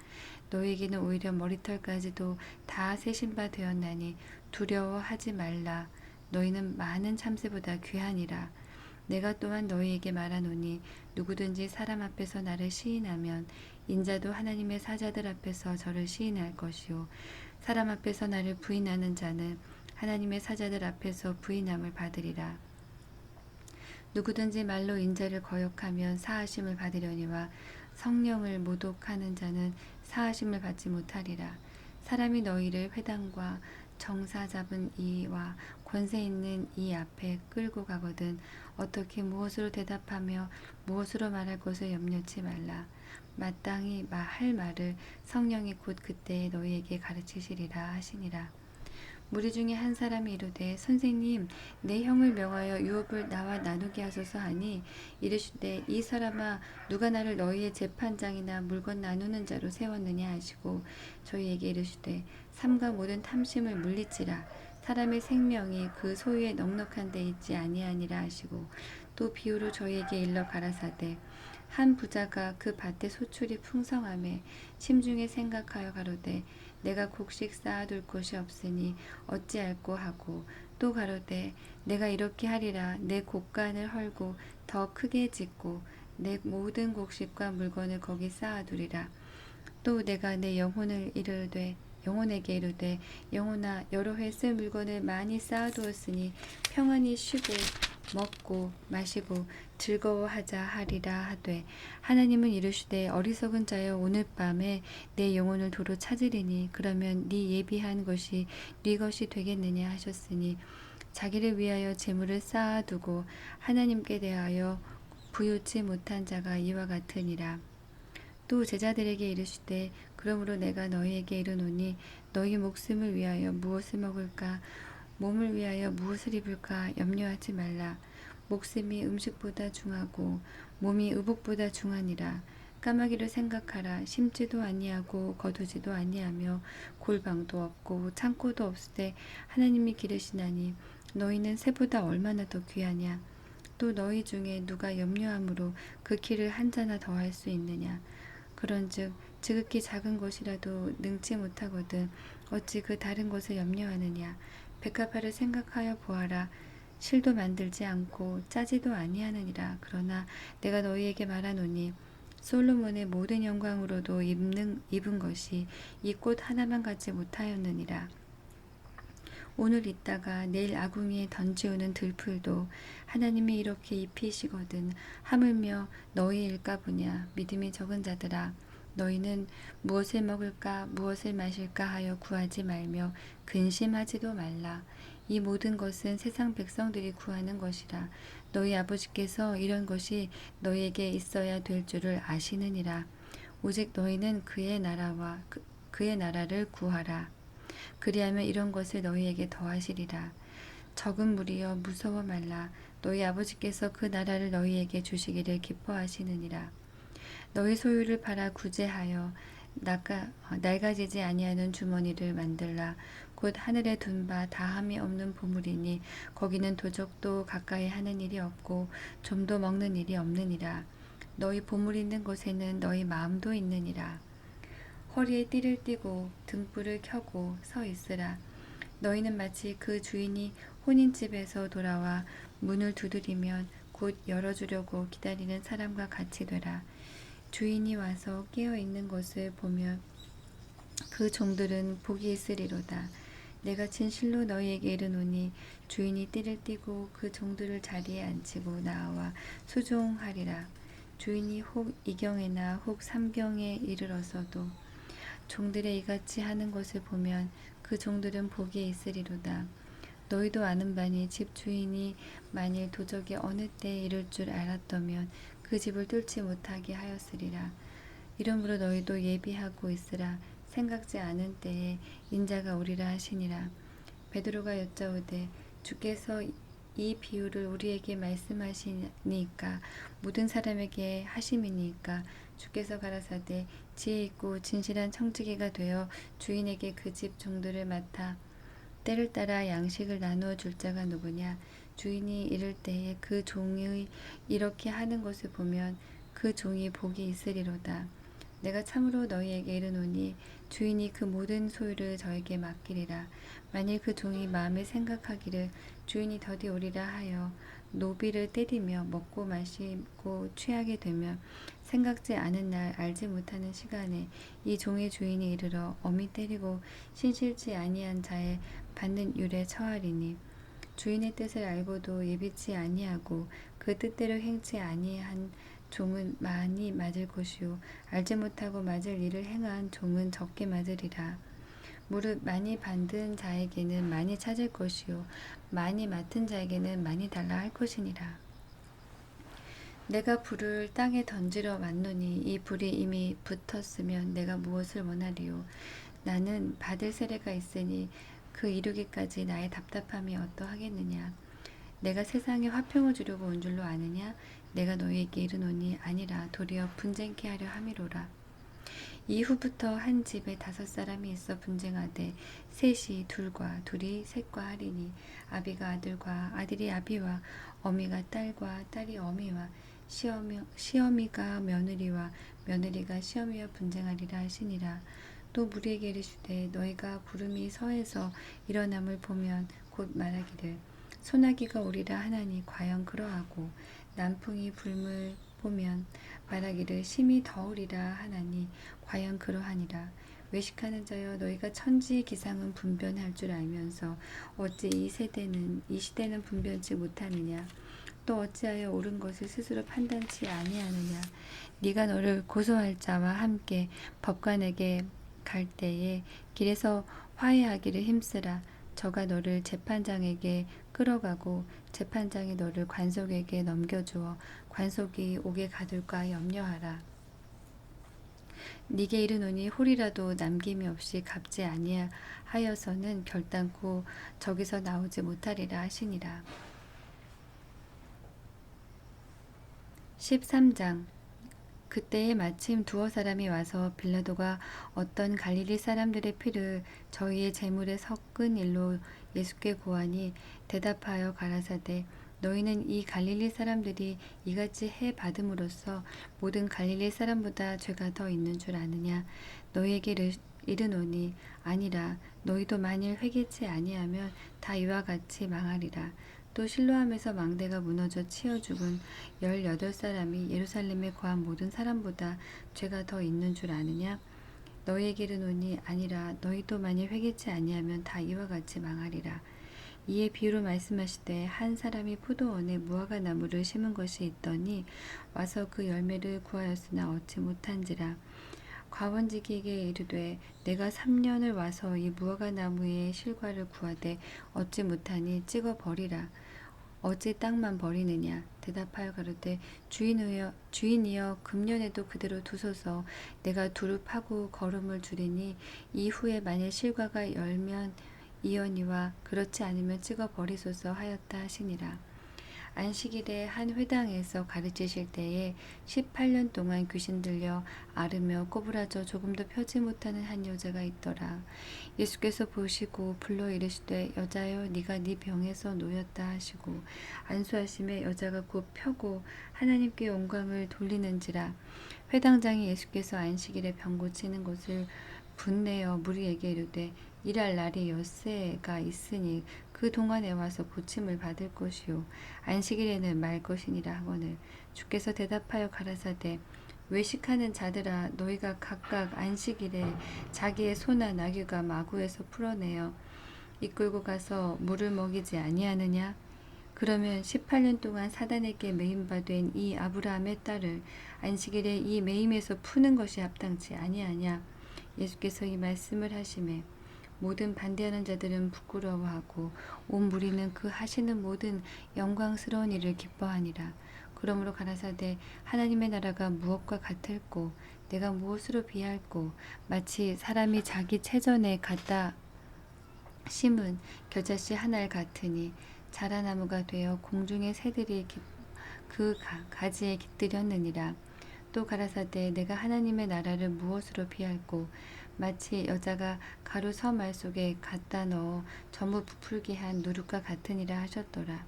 너희에게는 오히려 머리털까지도 다 세신 바 되었나니 두려워하지 말라. 너희는 많은 참새보다 귀하니라. 내가 또한 너희에게 말하노니 누구든지 사람 앞에서 나를 시인하면 인자도 하나님의 사자들 앞에서 저를 시인할 것이요 사람 앞에서 나를 부인하는 자는 하나님의 사자들 앞에서 부인함을 받으리라. 누구든지 말로 인자를 거역하면 사하심을 받으려니와 성령을 모독하는 자는 사하심을 받지 못하리라. 사람이 너희를 회당과 정사 잡은 이와 권세 있는 이 앞에 끌고 가거든 어떻게 무엇으로 대답하며 무엇으로 말할 것을 염려치 말라. 마땅히 할 말을 성령이 곧 그때에 너희에게 가르치시리라 하시니라. 무리 중에 한 사람이 이르되 선생님 내 형을 명하여 유업을 나와 나누게 하소서 하니 이르시되 이 사람아 누가 나를 너희의 재판장이나 물건 나누는 자로 세웠느냐 하시고 저희에게 이르시되 삼가 모든 탐심을 물리치라. 사람의 생명이 그 소유에 넉넉한 데 있지 아니하니라 하시고 또 비유로 저희에게 일러 가라사대 한 부자가 그 밭에 소출이 풍성함에 심중에 생각하여 가로되 내가 곡식 쌓아둘 곳이 없으니 어찌할꼬 하고 또 가로되 내가 이렇게 하리라. 내 곡간을 헐고 더 크게 짓고 내 모든 곡식과 물건을 거기 쌓아두리라. 또 내가 내 영혼에게 이르되 영혼아 여러 해 쓸 물건을 많이 쌓아두었으니 평안히 쉬고 먹고 마시고 즐거워하자 하리라 하되 하나님은 이르시되 어리석은 자여 오늘 밤에 내 영혼을 도로 찾으리니 그러면 네 예비한 것이 네 것이 되겠느냐 하셨으니 자기를 위하여 재물을 쌓아두고 하나님께 대하여 부요치 못한 자가 이와 같으니라. 또 제자들에게 이르시되 그러므로 내가 너희에게 이르노니 너희 목숨을 위하여 무엇을 먹을까 몸을 위하여 무엇을 입을까 염려하지 말라. 목숨이 음식보다 중하고 몸이 의복보다 중하니라. 까마귀를 생각하라. 심지도 아니하고 거두지도 아니하며 골방도 없고 창고도 없으되 하나님이 기르시나니 너희는 새보다 얼마나 더 귀하냐. 또 너희 중에 누가 염려함으로 그 키를 한 자나 더할 수 있느냐. 그런즉 지극히 작은 것이라도 능치 못하거든 어찌 그 다른 것을 염려하느냐. 백합화를 생각하여 보아라. 실도 만들지 않고 짜지도 아니하느니라. 그러나 내가 너희에게 말하노니 솔로몬의 모든 영광으로도 입은 것이 이 꽃 하나만 갖지 못하였느니라. 오늘 있다가 내일 아궁이에 던지우는 들풀도 하나님이 이렇게 입히시거든 하물며 너희일까 보냐. 믿음이 적은 자들아, 너희는 무엇을 먹을까 무엇을 마실까 하여 구하지 말며 근심하지도 말라. 이 모든 것은 세상 백성들이 구하는 것이라. 너희 아버지께서 이런 것이 너희에게 있어야 될 줄을 아시느니라. 오직 너희는 그의 나라와 그의 나라를 구하라. 그리하면 이런 것을 너희에게 더하시리라. 적은 무리여 무서워 말라. 너희 아버지께서 그 나라를 너희에게 주시기를 기뻐하시느니라. 너희 소유를 팔아 구제하여 낡아지지 아니하는 주머니를 만들라. 곧 하늘에 둔 바 다함이 없는 보물이니 거기는 도적도 가까이 하는 일이 없고 좀도 먹는 일이 없느니라. 너희 보물 있는 곳에는 너희 마음도 있느니라. 허리에 띠를 띠고 등불을 켜고 서 있으라. 너희는 마치 그 주인이 혼인집에서 돌아와 문을 두드리면 곧 열어주려고 기다리는 사람과 같이 되라. 주인이 와서 깨어 있는 것을 보면 그 종들은 복이 있으리로다. 내가 진실로 너희에게 이르노니 주인이 띠를 띠고 그 종들을 자리에 앉히고 나와 수종하리라. 주인이 혹 이경에나 혹 삼경에 이르러서도 종들의 이같이 하는 것을 보면 그 종들은 복이 있으리로다. 너희도 아는 바니 집 주인이 만일 도적이 어느 때에 이를 줄 알았더면 그 집을 뚫지 못하게 하였으리라. 이러므로 너희도 예비하고 있으라. 생각지 않은 때에 인자가 오리라 하시니라. 베드로가 여짜오되 주께서 이 비유를 우리에게 말씀하시니까 모든 사람에게 하심이니까. 주께서 가라사대 지혜 있고 진실한 청지기가 되어 주인에게 그 집 종들을 맡아 때를 따라 양식을 나누어 줄 자가 누구냐. 주인이 이를 때에 그 종이 이렇게 하는 것을 보면 그 종이 복이 있으리로다. 내가 참으로 너희에게 이르노니 주인이 그 모든 소유를 저에게 맡기리라. 만일 그 종이 마음에 생각하기를 주인이 더디 오리라 하여 노비를 때리며 먹고 마시고 취하게 되면 생각지 않은 날 알지 못하는 시간에 이 종의 주인이 이르러 엄히 때리고 신실치 아니한 자의 받는 율에 처하리니 주인의 뜻을 알고도 예비치 아니하고 그 뜻대로 행치 아니한 종은 많이 맞을 것이요 알지 못하고 맞을 일을 행한 종은 적게 맞으리라. 무릇 많이 받은 자에게는 많이 찾을 것이요 많이 맡은 자에게는 많이 달라 할 것이니라. 내가 불을 땅에 던지러 왔노니 이 불이 이미 붙었으면 내가 무엇을 원하리요. 나는 받을 세례가 있으니 그 이루기까지 나의 답답함이 어떠하겠느냐. 내가 세상에 화평을 주려고 온 줄로 아느냐. 내가 너희에게 이르노니 아니라 도리어 분쟁케 하려 함이로라. 이후부터 한 집에 5사람이 있어 분쟁하되 셋이 둘과 둘이 셋과 하리니 아비가 아들과 아들이 아비와 어미가 딸과 딸이 어미와 시어미가 며느리와 며느리가 시어미와 분쟁하리라 하시니라. 또 무리에게 이르시되 너희가 구름이 서에서 일어남을 보면 곧 말하기를 소나기가 오리라 하나니 과연 그러하고 남풍이 불물 보면 말하기를 심히 더우리라 하나니 과연 그러하니라. 외식하는 자여 너희가 천지의 기상은 분별할 줄 알면서 어찌 이 시대는 분별치 못하느냐. 또 어찌하여 옳은 것을 스스로 판단치 아니하느냐. 네가 너를 고소할 자와 함께 법관에게 갈 때에 길에서 화해하기를 힘쓰라. 저가 너를 재판장에게 끌어가고 재판장이 너를 관속에게 넘겨주어 관속이 옥에 가둘까 염려하라. 네게 이르노니 홀이라도 남김이 없이 갚지 아니하여서는 결단코 저기서 나오지 못하리라 하시니라. 13장. 그때에 마침 두어 사람이 와서 빌라도가 어떤 갈릴리 사람들의 피를 저희의 제물에 섞은 일로 예수께 고하니 대답하여 가라사대 너희는 이 갈릴리 사람들이 이같이 해 받음으로써 모든 갈릴리 사람보다 죄가 더 있는 줄 아느냐. 너희에게 이르노니 아니라. 너희도 만일 회개치 아니하면 다 이와 같이 망하리라. 또 실로암에서 망대가 무너져 치어 죽은 18사람이 예루살렘에 거한 모든 사람보다 죄가 더 있는 줄 아느냐. 너희에게 이르노니 아니라. 너희도 만일 회개치 아니하면 다 이와 같이 망하리라. 이에 비유로 말씀하시되 한 사람이 포도원에 무화과 나무를 심은 것이 있더니 와서 그 열매를 구하였으나 얻지 못한지라. 과원지기에게 이르되 내가 3년을 와서 이 무화과 나무의 실과를 구하되 얻지 못하니 찍어 버리라. 어찌 땅만 버리느냐. 대답하여 가로되 주인이여 금년에도 그대로 두소서. 내가 두릅하고 거름을 주리니 이후에 만일 실과가 열면 이언이와 그렇지 않으면 찍어 버리소서 하였다 하시니라. 안식일에 한 회당에서 가르치실 때에 18년 동안 귀신 들려 앓으며 꼬부라져 조금도 펴지 못하는 한 여자가 있더라. 예수께서 보시고 불러 이르시되 여자여 네가 네 병에서 놓였다 하시고 안수하심에 여자가 곧 펴고 하나님께 영광을 돌리는지라. 회당장이 예수께서 안식일에 병 고치는 것을 분내어 무리에게 이르되 일할 날이 엿새가 있으니 그 동안에 와서 고침을 받을 것이요 안식일에는 말 것이니라 하거늘 주께서 대답하여 가라사대 외식하는 자들아 너희가 각각 안식일에 자기의 소나 나귀가 마구에서 풀어내어 이끌고 가서 물을 먹이지 아니하느냐. 그러면 18년 동안 사단에게 매임바 된 이 아브라함의 딸을 안식일에 이 매임에서 푸는 것이 합당치 아니하냐. 예수께서 이 말씀을 하시매 모든 반대하는 자들은 부끄러워하고 온 무리는 그 하시는 모든 영광스러운 일을 기뻐하니라. 그러므로 가라사대 하나님의 나라가 무엇과 같을꼬 내가 무엇으로 비할꼬 마치 사람이 자기 채전에 갖다 심은 겨자씨 하나를 같으니 자라나무가 되어 공중의 새들이 그 가지에 깃들였느니라. 또 가라사대 내가 하나님의 나라를 무엇으로 비할꼬 마치 여자가 가루 서말 속에 갖다 넣어 전부 부풀게 한 누룩과 같으니라 하셨더라.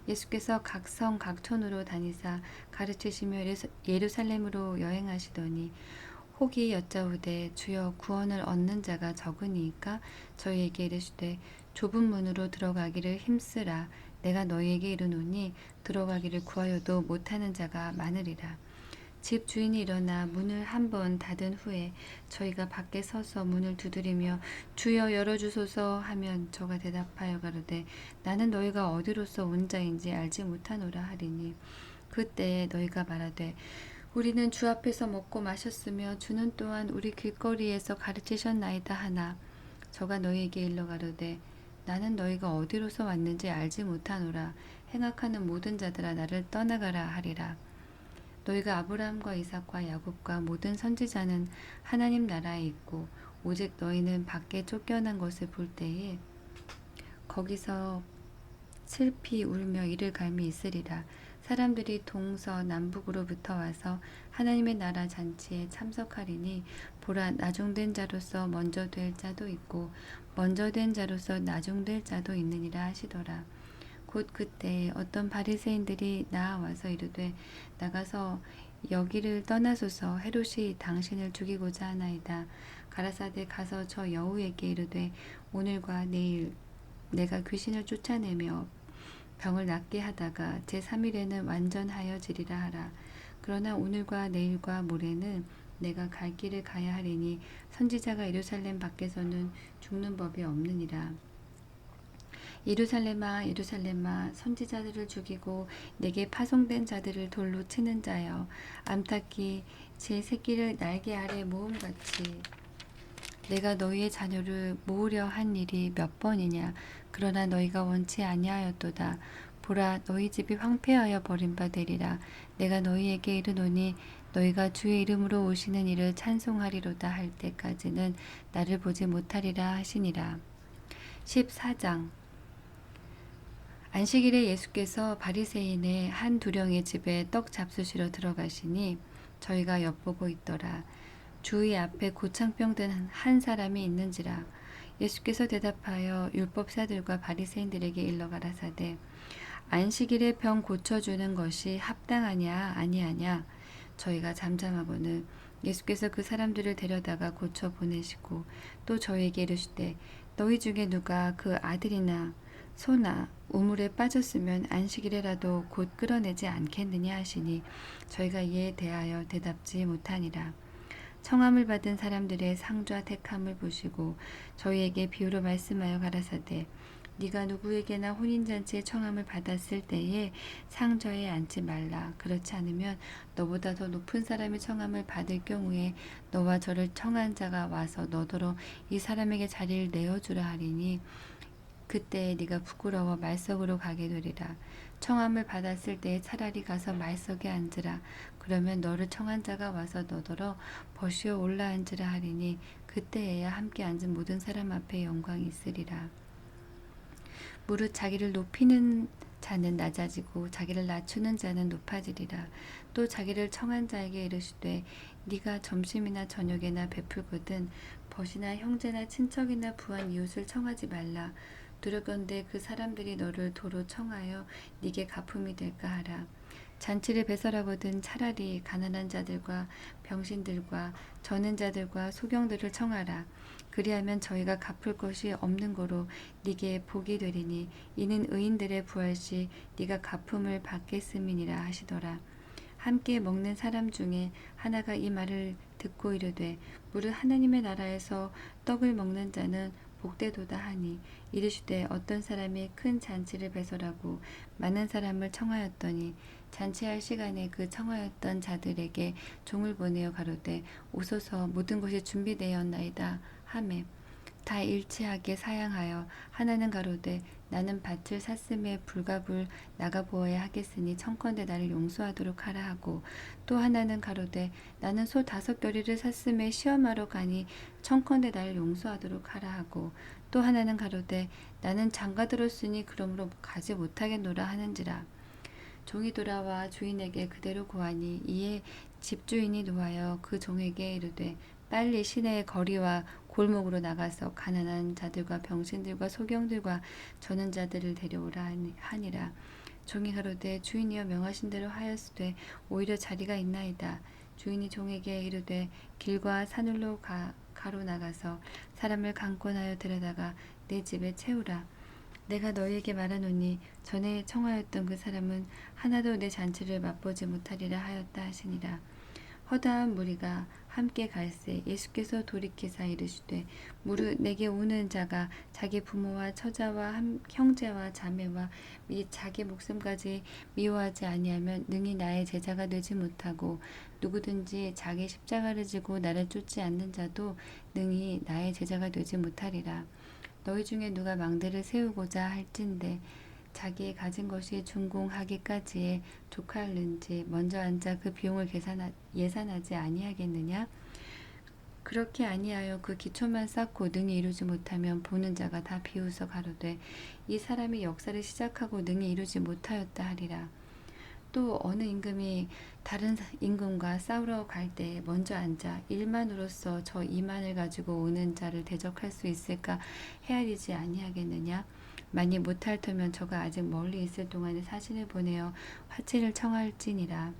예수께서 각성 각촌으로 다니사 가르치시며 예루살렘으로 여행하시더니 혹이 여짜오되 주여 구원을 얻는 자가 적으니까 저희에게 이르시되 좁은 문으로 들어가기를 힘쓰라. 내가 너희에게 이르노니 들어가기를 구하여도 못하는 자가 많으리라. 집 주인이 일어나 문을 한 번 닫은 후에 저희가 밖에 서서 문을 두드리며 주여 열어주소서 하면 저가 대답하여 가로되 나는 너희가 어디로서 온 자인지 알지 못하노라 하리니 그때에 너희가 말하되 우리는 주 앞에서 먹고 마셨으며 주는 또한 우리 길거리에서 가르치셨나이다 하나 저가 너희에게 일러 가로되 나는 너희가 어디로서 왔는지 알지 못하노라. 행악하는 모든 자들아 나를 떠나가라 하리라. 너희가 아브라함과 이삭과 야곱과 모든 선지자는 하나님 나라에 있고 오직 너희는 밖에 쫓겨난 것을 볼 때에 거기서 슬피 울며 이를 갈미 있으리라. 사람들이 동서남북으로부터 와서 하나님의 나라 잔치에 참석하리니 보라 나중된 자로서 먼저 될 자도 있고 먼저 된 자로서 나중될 자도 있느니라 하시더라. 곧 그때 어떤 바리새인들이 나와서 이르되 나가서 여기를 떠나소서 헤롯이 당신을 죽이고자 하나이다. 가라사대 가서 저 여우에게 이르되 오늘과 내일 내가 귀신을 쫓아내며 병을 낫게 하다가 제3일에는 완전하여지리라 하라. 그러나 오늘과 내일과 모레는 내가 갈 길을 가야 하리니 선지자가 예루살렘 밖에서는 죽는 법이 없느니라. 예루살렘아 예루살렘아 선지자들을 죽이고 내게 파송된 자들을 돌로 치는 자여 암탉이 제 새끼를 날개 아래 모음같이 내가 너희의 자녀를 모으려 한 일이 몇 번이냐. 그러나 너희가 원치 아니하였도다. 보라 너희 집이 황폐하여 버림받으리라. 내가 너희에게 이르노니 너희가 주의 이름으로 오시는 이를 찬송하리로다 할 때까지는 나를 보지 못하리라 하시니라. 14장 안식일에 예수께서 바리새인의 한 두령의 집에 떡 잡수시러 들어가시니 저희가 엿보고 있더라. 주의 앞에 고창병 든 한 사람이 있는지라. 예수께서 대답하여 율법사들과 바리새인들에게 일러 가라사대 안식일에 병 고쳐주는 것이 합당하냐 아니하냐. 저희가 잠잠하고는 예수께서 그 사람들을 데려다가 고쳐 보내시고 또 저희에게 이르시되 너희 중에 누가 그 아들이나 소나 우물에 빠졌으면 안식일에라도 곧 끌어내지 않겠느냐 하시니 저희가 이에 대하여 대답지 못하니라. 청함을 받은 사람들의 상좌 택함을 보시고 저희에게 비유로 말씀하여 가라사대 네가 누구에게나 혼인잔치에 청함을 받았을 때에 상좌에 앉지 말라. 그렇지 않으면 너보다 더 높은 사람이 청함을 받을 경우에 너와 저를 청한 자가 와서 너더러 이 사람에게 자리를 내어주라 하리니 그때 네가 부끄러워 말석으로 가게 되리라. 청함을 받았을 때에 차라리 가서 말석에 앉으라. 그러면 너를 청한 자가 와서 너더러 버시어 올라앉으라 하리니 그때에야 함께 앉은 모든 사람 앞에 영광이 있으리라. 무릇 자기를 높이는 자는 낮아지고 자기를 낮추는 자는 높아지리라. 또 자기를 청한 자에게 이르시되 네가 점심이나 저녁에나 베풀거든 벗이나 형제나 친척이나 부한 이웃을 청하지 말라. 두렵건대 그 사람들이 너를 도로 청하여 네게 가품이 될까 하라. 잔치를 배설하거든 차라리 가난한 자들과 병신들과 저는 자들과 소경들을 청하라. 그리하면 저희가 갚을 것이 없는 거로 네게 복이 되리니 이는 의인들의 부활시 네가 갚음을 받겠음이니라 하시더라. 함께 먹는 사람 중에 하나가 이 말을 듣고 이르되 무릇 하나님의 나라에서 떡을 먹는 자는 복되도다 하니 이르시되 어떤 사람이 큰 잔치를 배설하고 많은 사람을 청하였더니 잔치할 시간에 그 청하였던 자들에게 종을 보내어 가로되 오소서 모든 것이 준비되었나이다 하매 다 일치하게 사양하여 하나는 가로되 나는 밭을 샀음에 불갑을 나가보아야 하겠으니 청컨대 나를 용서하도록 하라 하고 또 하나는 가로되 나는 소 5겨리를 샀음에 시험하러 가니 청컨대 나를 용서하도록 하라 하고 또 하나는 가로되 나는 장가들었으니 그러므로 가지 못하겠노라 하는지라. 종이 돌아와 주인에게 그대로 고하니 이에 집주인이 노하여 그 종에게 이르되 빨리 시내의 거리와 골목으로 나가서 가난한 자들과 병신들과 소경들과 저는 자들을 데려오라 하니라. 종이 가로되 주인이여 명하신 대로 하였으되 오히려 자리가 있나이다. 주인이 종에게 이르되 길과 산울로 가로 나가서 사람을 강권하여 데려다가 내 집에 채우라. 내가 너희에게 말하노니 전에 청하였던 그 사람은 하나도 내 잔치를 맛보지 못하리라 하였다 하시니라. 허다한 무리가 함께 갈새 예수께서 돌이키사 이르시되 무릇 내게 오는 자가 자기 부모와 처자와 형제와 자매와 및 자기 목숨까지 미워하지 아니하면 능히 나의 제자가 되지 못하고 누구든지 자기 십자가를 지고 나를 쫓지 않는 자도 능히 나의 제자가 되지 못하리라. 너희 중에 누가 망대를 세우고자 할진대 자기의 가진 것이 준공하기까지에 족하는지 먼저 앉아 그 비용을 예산하지 아니하겠느냐? 그렇게 아니하여 그 기초만 쌓고 능히 이루지 못하면 보는 자가 다 비웃어 가로되 이 사람이 역사를 시작하고 능히 이루지 못하였다 하리라. 또 어느 임금이 다른 임금과 싸우러 갈 때 먼저 앉아 1만으로서 저 2만을 가지고 오는 자를 대적할 수 있을까 헤아리지 아니하겠느냐? 만일 못할 터면 저가 아직 멀리 있을 동안에 사신을 보내어 화채를 청할지니라.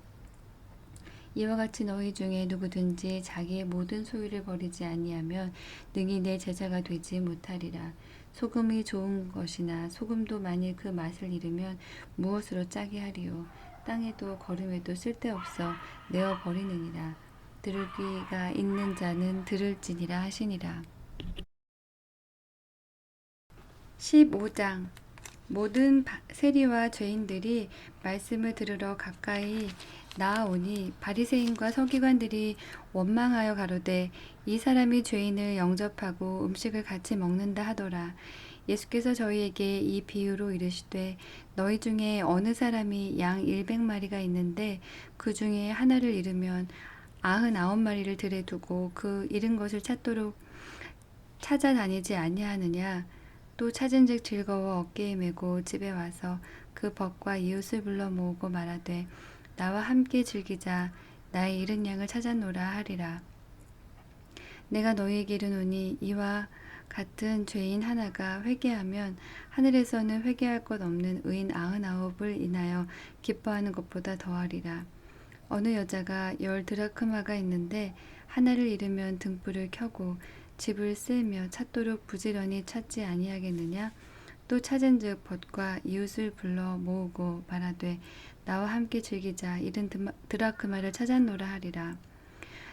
이와 같이 너희 중에 누구든지 자기의 모든 소유를 버리지 아니하면 능히 내 제자가 되지 못하리라. 소금이 좋은 것이나 소금도 만일 그 맛을 잃으면 무엇으로 짜게 하리요. 땅에도 거름에도 쓸데없어 내어 버리느니라. 들을 귀가 있는 자는 들을지니라 하시니라. 15장 모든 세리와 죄인들이 말씀을 들으러 가까이 나아오니 바리새인과 서기관들이 원망하여 가로되 이 사람이 죄인을 영접하고 음식을 같이 먹는다 하더라. 예수께서 저희에게 이 비유로 이르시되 너희 중에 어느 사람이 양 100마리가 있는데 그 중에 하나를 잃으면 99마리를 들에 두고 그 잃은 것을 찾도록 찾아다니지 아니하느냐. 또 찾은즉 즐거워 어깨에 메고 집에 와서 그 벗과 이웃을 불러 모으고 말하되 나와 함께 즐기자. 나의 잃은 양을 찾았노라 하리라. 내가 너희에게 이르노니 이와 같은 죄인 하나가 회개하면 하늘에서는 회개할 것 없는 의인 99을 인하여 기뻐하는 것보다 더하리라. 어느 여자가 10드라크마가 있는데 하나를 잃으면 등불을 켜고 집을 쓸며 찾도록 부지런히 찾지 아니하겠느냐? 또 찾은즉 벗과 이웃을 불러 모으고 말하되 나와 함께 즐기자. 잃은 드라크마를 찾았노라 하리라.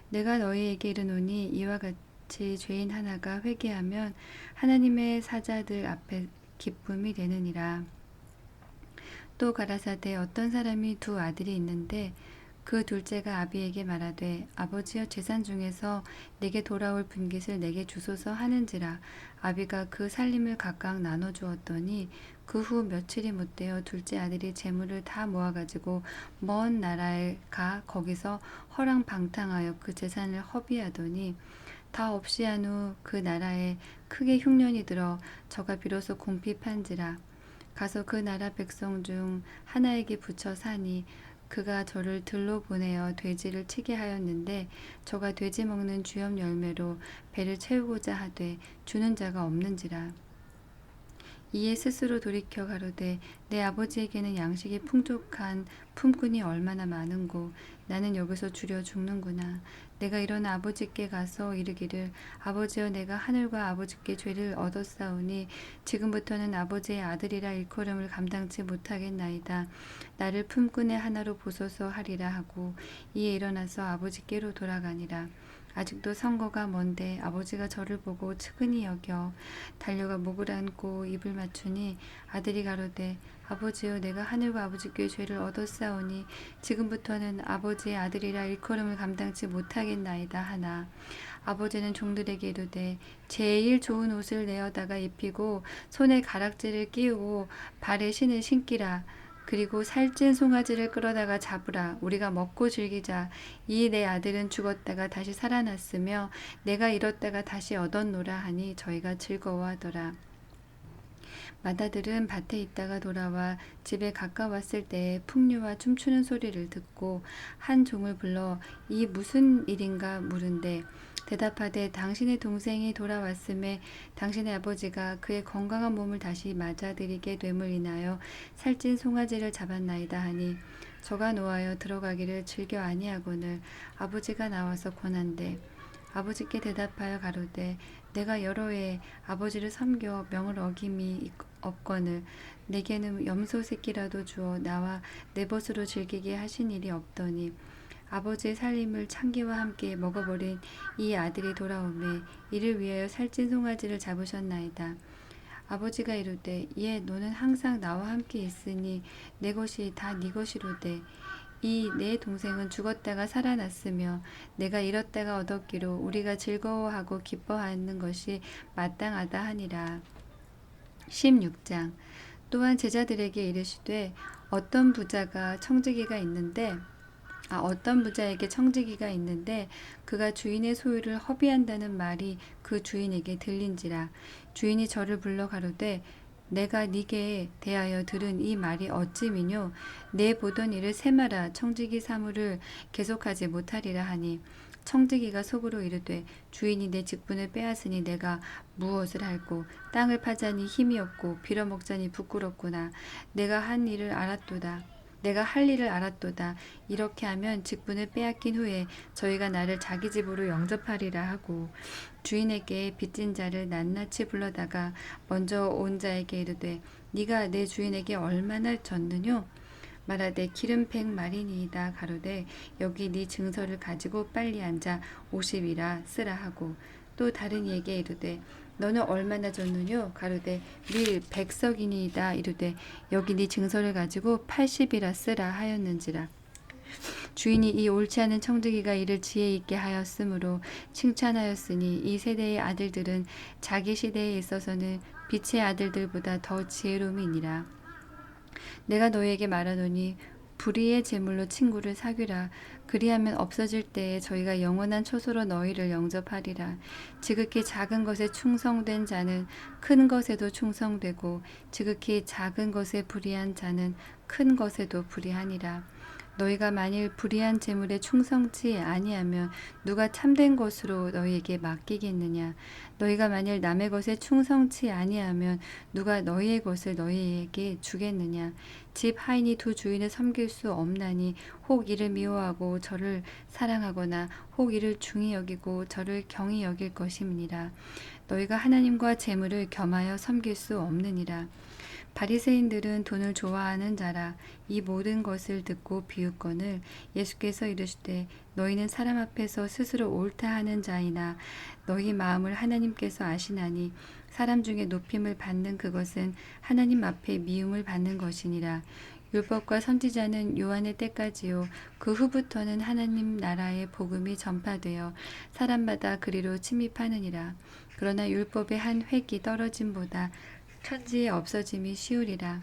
내가 너희에게 이르노니 이와 같이 죄인 하나가 회개하면 하나님의 사자들 앞에 기쁨이 되느니라. 또 가라사대 어떤 사람이 두 아들이 있는데 그 둘째가 아비에게 말하되 아버지여 재산 중에서 내게 돌아올 분깃을 내게 주소서 하는지라. 아비가 그 살림을 각각 나눠 주었더니 그 후 며칠이 못되어 둘째 아들이 재물을 다 모아가지고 먼 나라에 가 거기서 허랑방탕하여 그 재산을 허비하더니 다 없이 한 후 그 나라에 크게 흉년이 들어 저가 비로소 궁핍한지라. 가서 그 나라 백성 중 하나에게 붙여 사니 그가 저를 들로 보내어 돼지를 치게 하였는데 저가 돼지 먹는 주염 열매로 배를 채우고자 하되 주는 자가 없는지라. 이에 스스로 돌이켜 가로되 내 아버지에게는 양식이 풍족한 품꾼이 얼마나 많은고 나는 여기서 주려 죽는구나. 내가 일어나 아버지께 가서 이르기를 아버지여 내가 하늘과 아버지께 죄를 얻었사오니 지금부터는 아버지의 아들이라 일컬음을 감당치 못하겠나이다. 나를 품꾼의 하나로 보소서 하리라 하고 이에 일어나서 아버지께로 돌아가니라. 아직도 선거가 먼데 아버지가 저를 보고 측은히 여겨 달려가 목을 안고 입을 맞추니 아들이 가로되 아버지여 내가 하늘과 아버지께 죄를 얻었사오니 지금부터는 아버지의 아들이라 일컬음을 감당치 못하겠나이다 하나 아버지는 종들에게 이르되 제일 좋은 옷을 내어다가 입히고 손에 가락지를 끼우고 발에 신을 신기라. 그리고 살찐 송아지를 끌어다가 잡으라. 우리가 먹고 즐기자. 이 내 아들은 죽었다가 다시 살아났으며 내가 잃었다가 다시 얻었노라 하니 저희가 즐거워하더라. 맏아들은 밭에 있다가 돌아와 집에 가까웠을 때에 풍류와 춤추는 소리를 듣고 한 종을 불러 이 무슨 일인가 물은데 대답하되 당신의 동생이 돌아왔음에 당신의 아버지가 그의 건강한 몸을 다시 맞아들이게 됨을 인하여 살찐 송아지를 잡았나이다 하니 저가 노하여 들어가기를 즐겨 아니하거늘 아버지가 나와서 권한대 아버지께 대답하여 가로되 내가 여러 해 아버지를 섬겨 명을 어김이 없거늘 내게는 염소 새끼라도 주어 나와 내 벗으로 즐기게 하신 일이 없더니 아버지의 살림을 창기와 함께 먹어버린 이 아들이 돌아오매 이를 위하여 살찐 송아지를 잡으셨나이다. 아버지가 이르되 예 너는 항상 나와 함께 있으니 내 것이 다 네 것이로되 이 내 동생은 죽었다가 살아났으며 내가 잃었다가 얻었기로 우리가 즐거워하고 기뻐하는 것이 마땅하다 하니라. 16장 또한 제자들에게 이르시되 어떤 부자에게 청지기가 있는데 그가 주인의 소유를 허비한다는 말이 그 주인에게 들린지라. 주인이 저를 불러 가로되 내가 네게 대하여 들은 이 말이 어찌미뇨 내 보던 일을 세마라 청지기 사무를 계속하지 못하리라 하니 청지기가 속으로 이르되 주인이 내 직분을 빼앗으니 내가 무엇을 할꼬 땅을 파자니 힘이 없고 빌어먹자니 부끄럽구나. 내가 할 일을 알았도다. 이렇게 하면 직분을 빼앗긴 후에 저희가 나를 자기 집으로 영접하리라 하고 주인에게 빚진 자를 낱낱이 불러다가 먼저 온 자에게 이르되 네가 내 주인에게 얼마나 졌느뇨? 말하되 기름 100마리니이다. 가로되 여기 네 증서를 가지고 빨리 앉아 50이라 쓰라 하고 또 다른 이에게 이르되 너는 얼마나 졌느뇨? 가로되 밀 100석이니이다. 이르되 여기 네 증서를 가지고 80이라 쓰라 하였는지라. 주인이 이 옳지 않은 청지기가 이를 지혜 있게 하였으므로 칭찬하였으니 이 세대의 아들들은 자기 시대에 있어서는 빛의 아들들보다 더 지혜로움이니라. 내가 너희에게 말하노니 불의의 제물로 친구를 사귀라. 그리하면 없어질 때에 저희가 영원한 초소로 너희를 영접하리라. 지극히 작은 것에 충성된 자는 큰 것에도 충성되고 지극히 작은 것에 불의한 자는 큰 것에도 불의하니라. 너희가 만일 불의한 재물에 충성치 아니하면 누가 참된 것으로 너희에게 맡기겠느냐? 너희가 만일 남의 것에 충성치 아니하면 누가 너희의 것을 너희에게 주겠느냐? 집 하인이 두 주인을 섬길 수 없나니 혹 이를 미워하고 저를 사랑하거나 혹 이를 중히 여기고 저를 경히 여길 것임이니라. 너희가 하나님과 재물을 겸하여 섬길 수 없느니라. 바리새인들은 돈을 좋아하는 자라. 이 모든 것을 듣고 비웃거늘 예수께서 이르시되 너희는 사람 앞에서 스스로 옳다 하는 자이나 너희 마음을 하나님께서 아시나니 사람 중에 높임을 받는 그것은 하나님 앞에 미움을 받는 것이니라. 율법과 선지자는 요한의 때까지요 그 후부터는 하나님 나라의 복음이 전파되어 사람마다 그리로 침입하느니라. 그러나 율법의 한 획이 떨어짐보다 천지에 없어짐이 쉬우리라.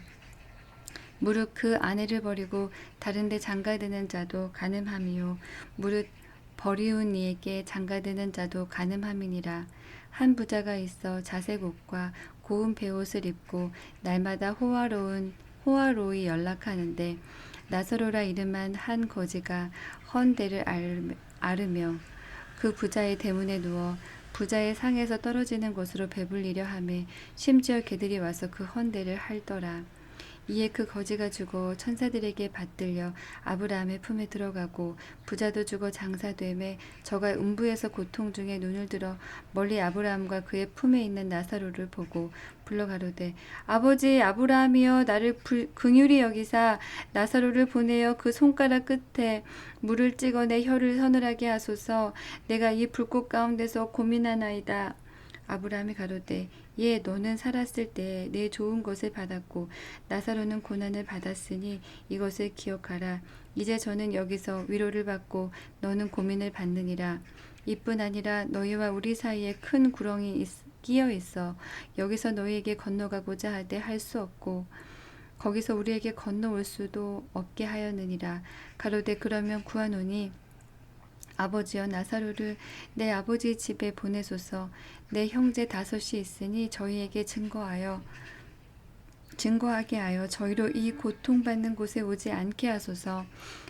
무릇 그 아내를 버리고 다른 데 장가드는 자도 간음함이요 무릇 버리운 이에게 장가드는 자도 간음함이니라. 한 부자가 있어 자색 옷과 고운 베옷을 입고 날마다 호화로이 연락하는데 나사로라 이름한 한 거지가 헌대를 앓으며 그 부자의 대문에 누워 부자의 상에서 떨어지는 것으로 배불리려 하매 심지어 개들이 와서 그 헌대를 핥더라. 이에 그 거지가 죽어 천사들에게 받들려 아브라함의 품에 들어가고 부자도 죽어 장사되매 저가 음부에서 고통 중에 눈을 들어 멀리 아브라함과 그의 품에 있는 나사로를 보고 불러 가로되 아버지 아브라함이여 나를 긍휼히 여기사 나사로를 보내어 그 손가락 끝에 물을 찍어 내 혀를 서늘하게 하소서. 내가 이 불꽃 가운데서 고민하나이다. 아브라함이 가로되 예 너는 살았을 때 내 좋은 것을 받았고 나사로는 고난을 받았으니 이것을 기억하라. 이제 저는 여기서 위로를 받고 너는 고민을 받느니라. 이뿐 아니라 너희와 우리 사이에 큰 구렁이 끼어 있어 여기서 너희에게 건너가고자 하되 할 수 없고 거기서 우리에게 건너올 수도 없게 하였느니라. 가로되 그러면 구하노니 아버지여 나사로를 내 아버지 집에 보내소서. 내 형제 5이 있으니 저희에게 증거하게 하여 저희로 이 고통받는 곳에 오지 않게 하소서.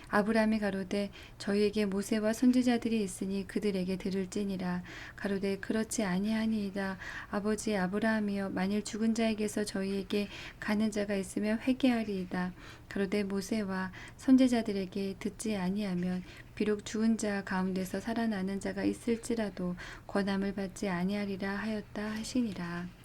아브라함이 가로되 저희에게 모세와 선지자들이 있으니 그들에게 들을지니라. 가로되 그렇지 아니하니이다. 아버지 아브라함이여 만일 죽은 자에게서 저희에게 가는 자가 있으면 회개하리이다. 가로되 모세와 선지자들에게 듣지 아니하면 비록 죽은 자 가운데서 살아나는 자가 있을지라도 권함을 받지 아니하리라 하였다 하시니라.